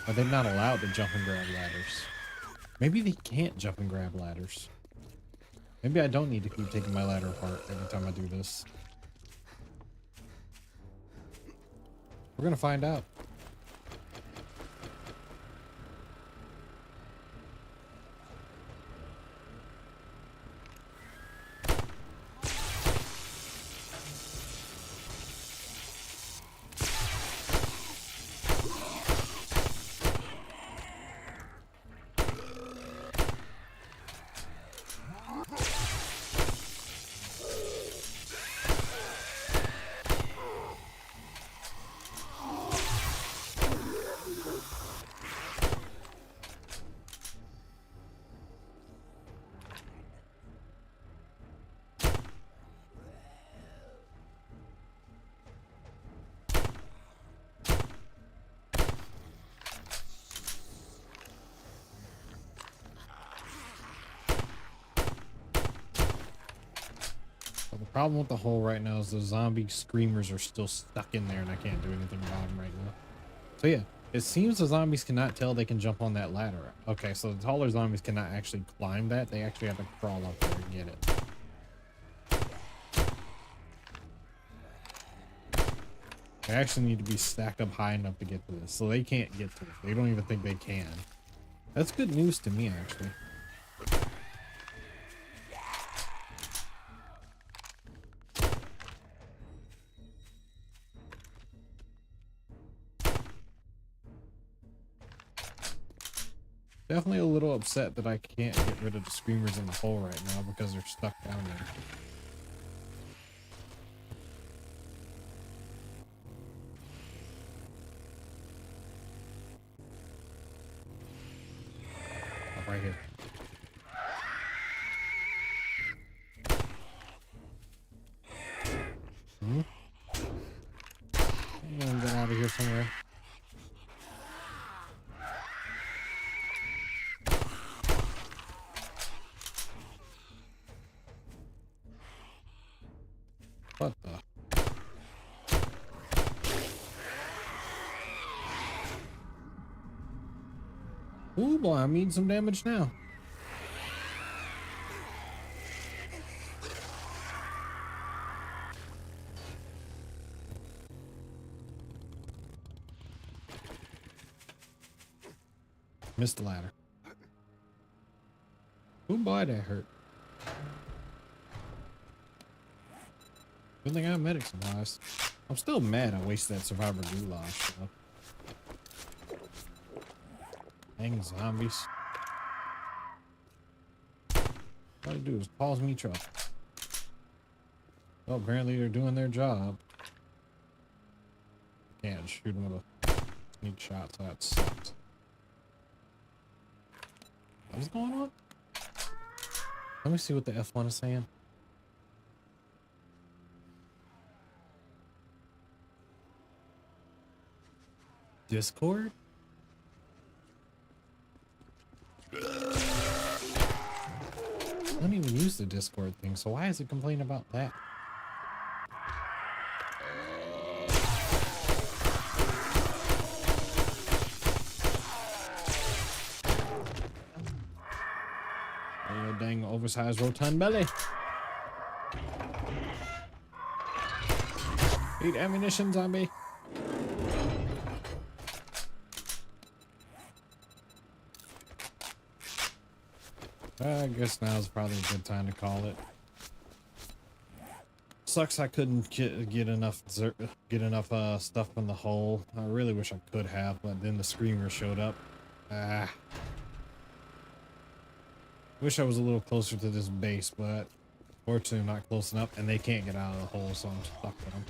Are they not allowed to jump and grab ladders? Maybe they can't jump and grab ladders. Maybe I don't need to keep taking my ladder apart every time I do this. We're gonna find out. The problem with the hole right now is the zombie screamers are still stuck in there and I can't do anything about them right now. So yeah, it seems the zombies cannot tell they can jump on that ladder. Okay, so the taller zombies cannot actually climb that. They actually have to crawl up there and get it. They actually need to be stacked up high enough to get to this. So they can't get to it. They don't even think they can. That's good news to me, actually. Definitely a little upset that I can't get rid of the screamers in the hole right now because they're stuck down there. Up right here. I'm gonna get out of here somewhere. What the? Ooh boy, I'm eating some damage now. Missed the ladder. Ooh boy, that hurt. Good thing I have medic supplies. I'm still mad I wasted that survivor goulash. So. Dang zombies. All I do is cause me trouble. Well, apparently they're doing their job. Can't shoot them with a sneak shot, so that sucks. What's going on? Let me see what the F1 is saying. Discord? I don't even use the Discord thing, so why is it complaining about that? Oh, dang oversized rotund belly. Eat ammunition, zombie. I guess now's probably a good time to call it. Sucks I couldn't get enough stuff from the hole. I really wish I could have, but then the screamer showed up. Wish I was a little closer to this base, but fortunately I'm not close enough, and they can't get out of the hole, so I'm stuck with them.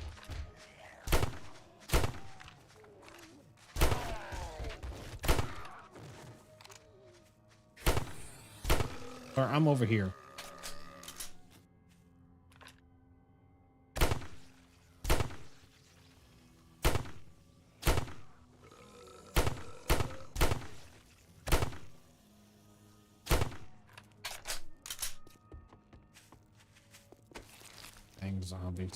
Or I'm over here. Dang zombies.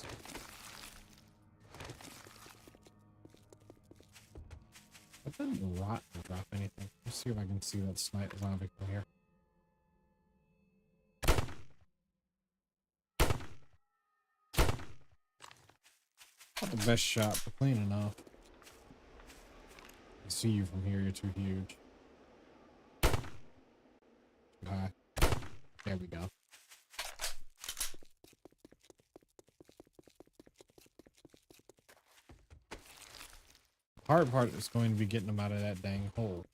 That doesn't rot or drop anything. Let's see if I can see that snipe zombie from here. Not the best shot, but clean enough. I see you from here, you're too huge. Too high. There we go. Hard part is going to be getting them out of that dang hole.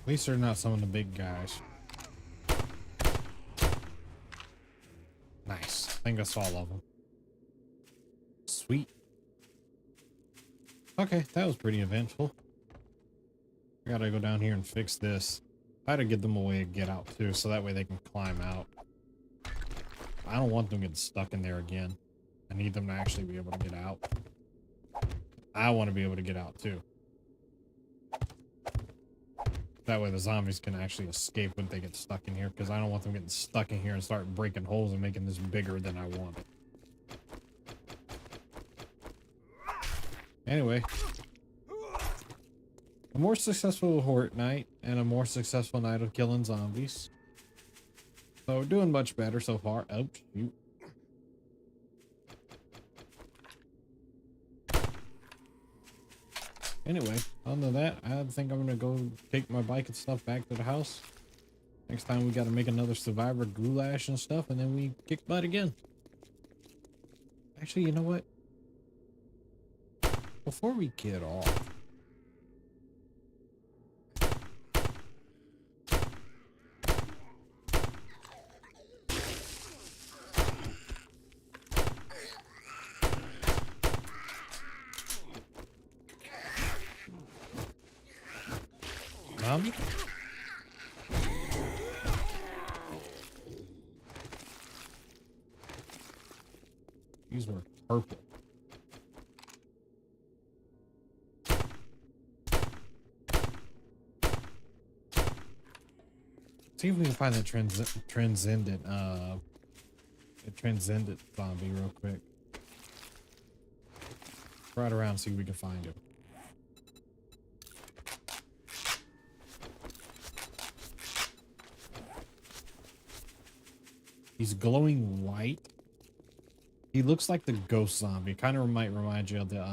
At least they're not some of the big guys. Nice. I think that's all of them. Sweet. Okay, that was pretty eventful. I gotta go down here and fix this. I had to get them away and get out too, so that way they can climb out. I don't want them getting stuck in there again. I need them to actually be able to get out. I want to be able to get out too. That way the zombies can actually escape when they get stuck in here, because I don't want them getting stuck in here and start breaking holes and making this bigger than I want it. Anyway. A more successful horde night and a more successful night of killing zombies. So we're doing much better so far. Oh, shoot. Anyway, other than that, I think I'm gonna go take my bike and stuff back to the house. Next time we gotta make another survivor goulash and stuff, and then we kick butt again. Actually, you know what? Before we get off, zombie? These were purple. See if we can find that transcendent zombie real quick. Right around, see if we can find him. He's glowing white. He looks like the ghost zombie. Kind of might remind you of the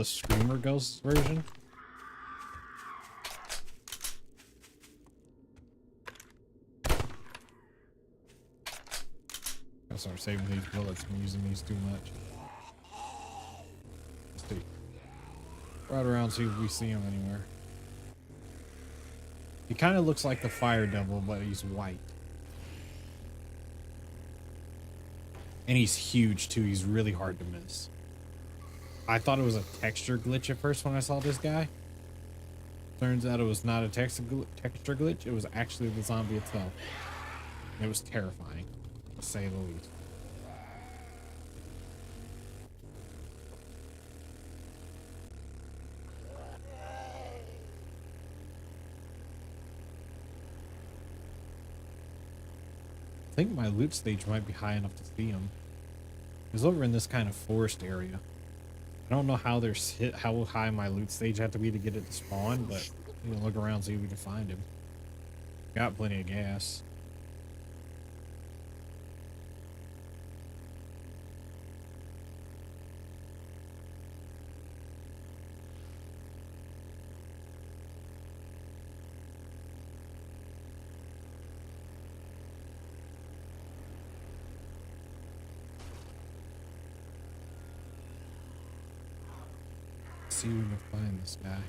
Screamer ghost version. I'll start saving these bullets. I'm using these too much. Let's see. Right around, see if we see him anywhere. He kind of looks like the Fire Devil, but he's white. And he's huge too. He's really hard to miss. I thought it was a texture glitch at first when I saw this guy. Turns out it was not a texture glitch. It was actually the zombie itself. It was terrifying, to say the least. I think my loot stage might be high enough to see him. He's over in this kind of forest area. I don't know how how high my loot stage had to be to get it to spawn, but we can look around and see if we can find him. Got plenty of gas. See if we can find this guy.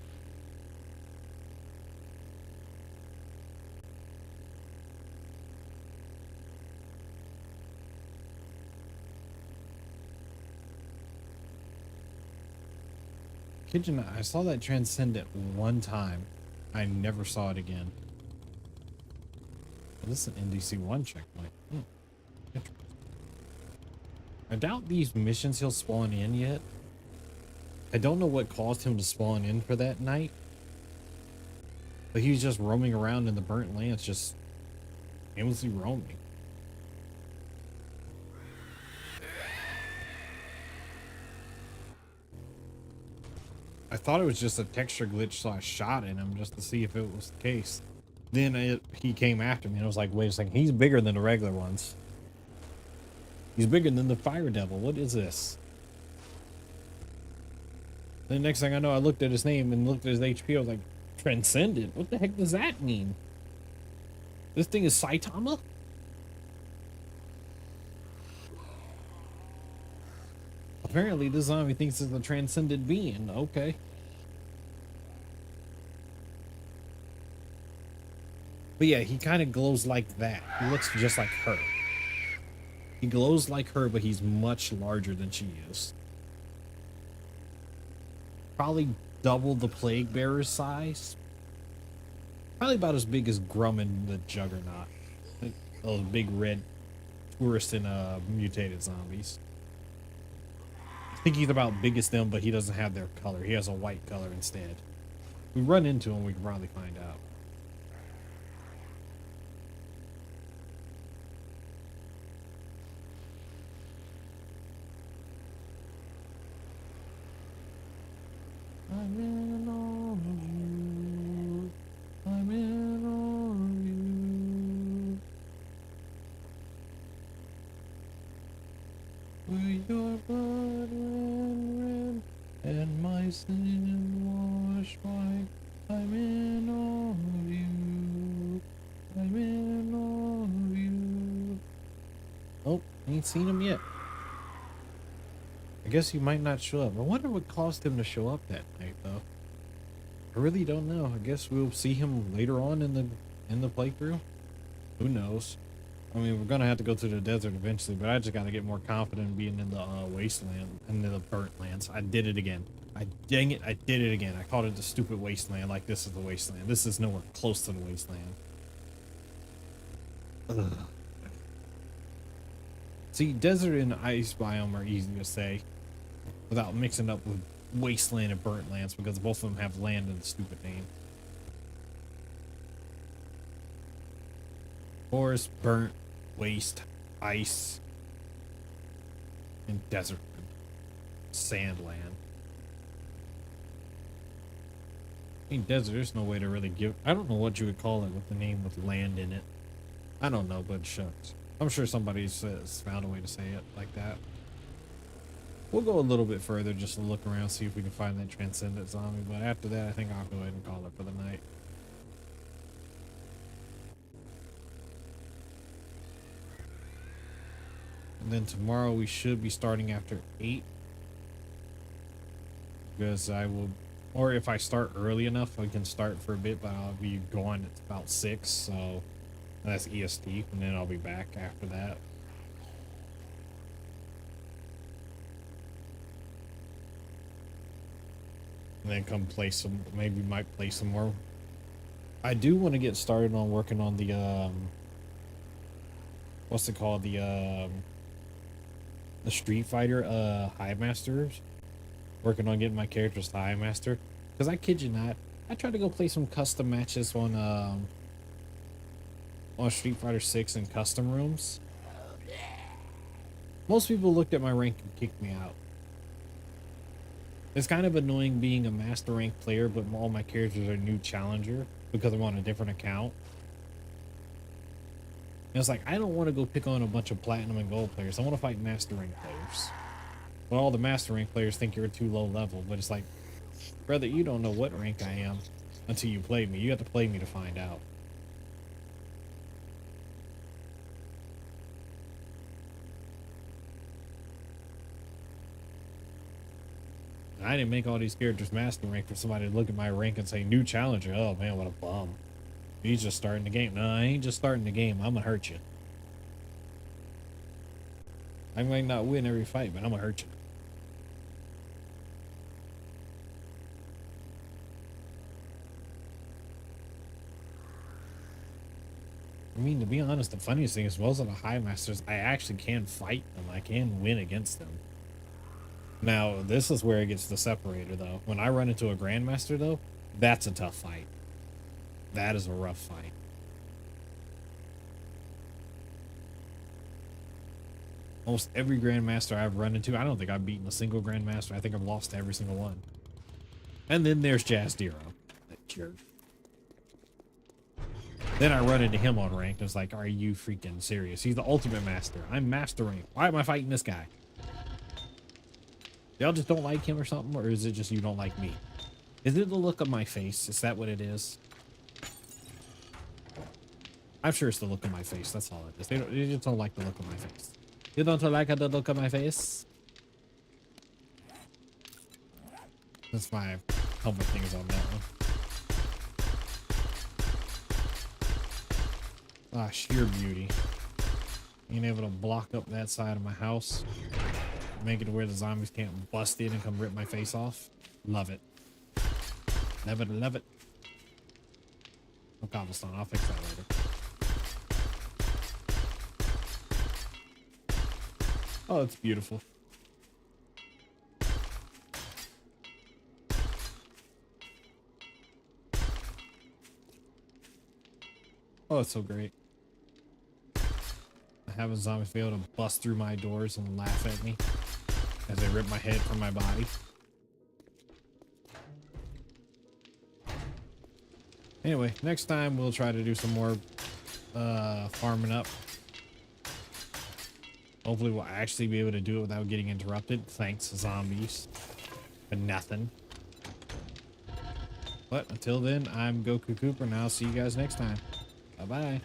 Kid you not, I saw that transcendent one time. I never saw it again. Well, this is an NDC-1 checkpoint. I doubt these missions he'll spawn in yet. I don't know what caused him to spawn in for that night. But he was just roaming around in the burnt lands, just aimlessly roaming. I thought it was just a texture glitch, so I shot in him just to see if it was the case. Then he came after me and I was like, wait a second, he's bigger than the regular ones. He's bigger than the Fire Devil. What is this? The next thing I know, I looked at his name and looked at his HP. I was like, Transcendent? What the heck does that mean? This thing is Saitama? Apparently, this zombie thinks it's a transcendent being. Okay. But yeah, he kind of glows like that. He looks just like her. He glows like her, but he's much larger than she is. Probably double the Plague Bearer's size. Probably about as big as Grumman the Juggernaut. Like those big red tourists in mutated zombies. I think he's about big as them, but he doesn't have their color. He has a white color instead. If we run into him, we can probably find out. I'm in all of you. I'm in all of you. With your blood ran red, and my sin washed white. I'm in all of you. I'm in all of you. Oh, ain't seen him yet. I guess he might not show up. I wonder what caused him to show up that night, though. I really don't know. I guess we'll see him later on in the playthrough. Who knows? I mean, we're gonna have to go through the desert eventually, but I just gotta get more confident being in the wasteland and in the burnt lands. I did it again. Dang it! I did it again. I called it the stupid wasteland. Like this is the wasteland. This is nowhere close to the wasteland. Ugh. See, desert and ice biome are easy to say without mixing up with wasteland and burnt lands, because both of them have land in the stupid name. Forest, burnt, waste, ice, and desert, sand land. I mean, desert, there's no way to really give... I don't know what you would call it with the name with land in it. I don't know, but shucks. I'm sure somebody's found a way to say it like that. We'll go a little bit further just to look around, see if we can find that transcendent zombie, but after that, I think I'll go ahead and call it for the night. And then tomorrow we should be starting after 8. Because I will... Or if I start early enough, I can start for a bit, but I'll be going at about 6, so that's EST, and then I'll be back after that. And then come play some, maybe might play some more. I do want to get started on working on the, what's it called? The Street Fighter, High Masters. Working on getting my characters to High Master, because I kid you not, I tried to go play some custom matches on Street Fighter 6 in custom rooms. Most people looked at my rank and kicked me out. It's kind of annoying being a master rank player, but all my characters are new challenger because I'm on a different account. And it's like, I don't want to go pick on a bunch of platinum and gold players. I want to fight master rank players. But all the master rank players think you're too low level, but it's like, brother, you don't know what rank I am until you play me. You have to play me to find out. And I didn't make all these characters master rank for somebody to look at my rank and say, new challenger. Oh man, what a bum. He's just starting the game. No, I ain't just starting the game. I'm gonna hurt you. I might not win every fight, but I'm gonna hurt you. I mean, to be honest, the funniest thing is most of the High Masters, I actually can fight them. I can win against them. Now, this is where it gets the separator, though. When I run into a Grandmaster, though, that's a tough fight. That is a rough fight. Almost every Grandmaster I've run into, I don't think I've beaten a single Grandmaster. I think I've lost to every single one. And then there's Jazdiro. That jerk. Then I run into him on rank. It's like, are you freaking serious? He's the ultimate master. I'm master rank. Why am I fighting this guy? Y'all just don't like him or something? Or is it just you don't like me? Is it the look of my face? Is that what it is? I'm sure it's the look of my face. That's all it is. They just don't like the look of my face. You don't like the look of my face? That's my helmet thing is on that one. Ah, sheer beauty. Being able to block up that side of my house. Make it to where the zombies can't bust in and come rip my face off. Love it. Love it, love it. Oh, cobblestone. I'll fix that later. Oh, it's beautiful. Oh, it's so great. Having zombies be able to bust through my doors and laugh at me as they rip my head from my body. Anyway, next time we'll try to do some more farming up. Hopefully we'll actually be able to do it without getting interrupted. Thanks, zombies. For nothing. But until then, I'm Goku Cooper, and I'll see you guys next time. Bye-bye.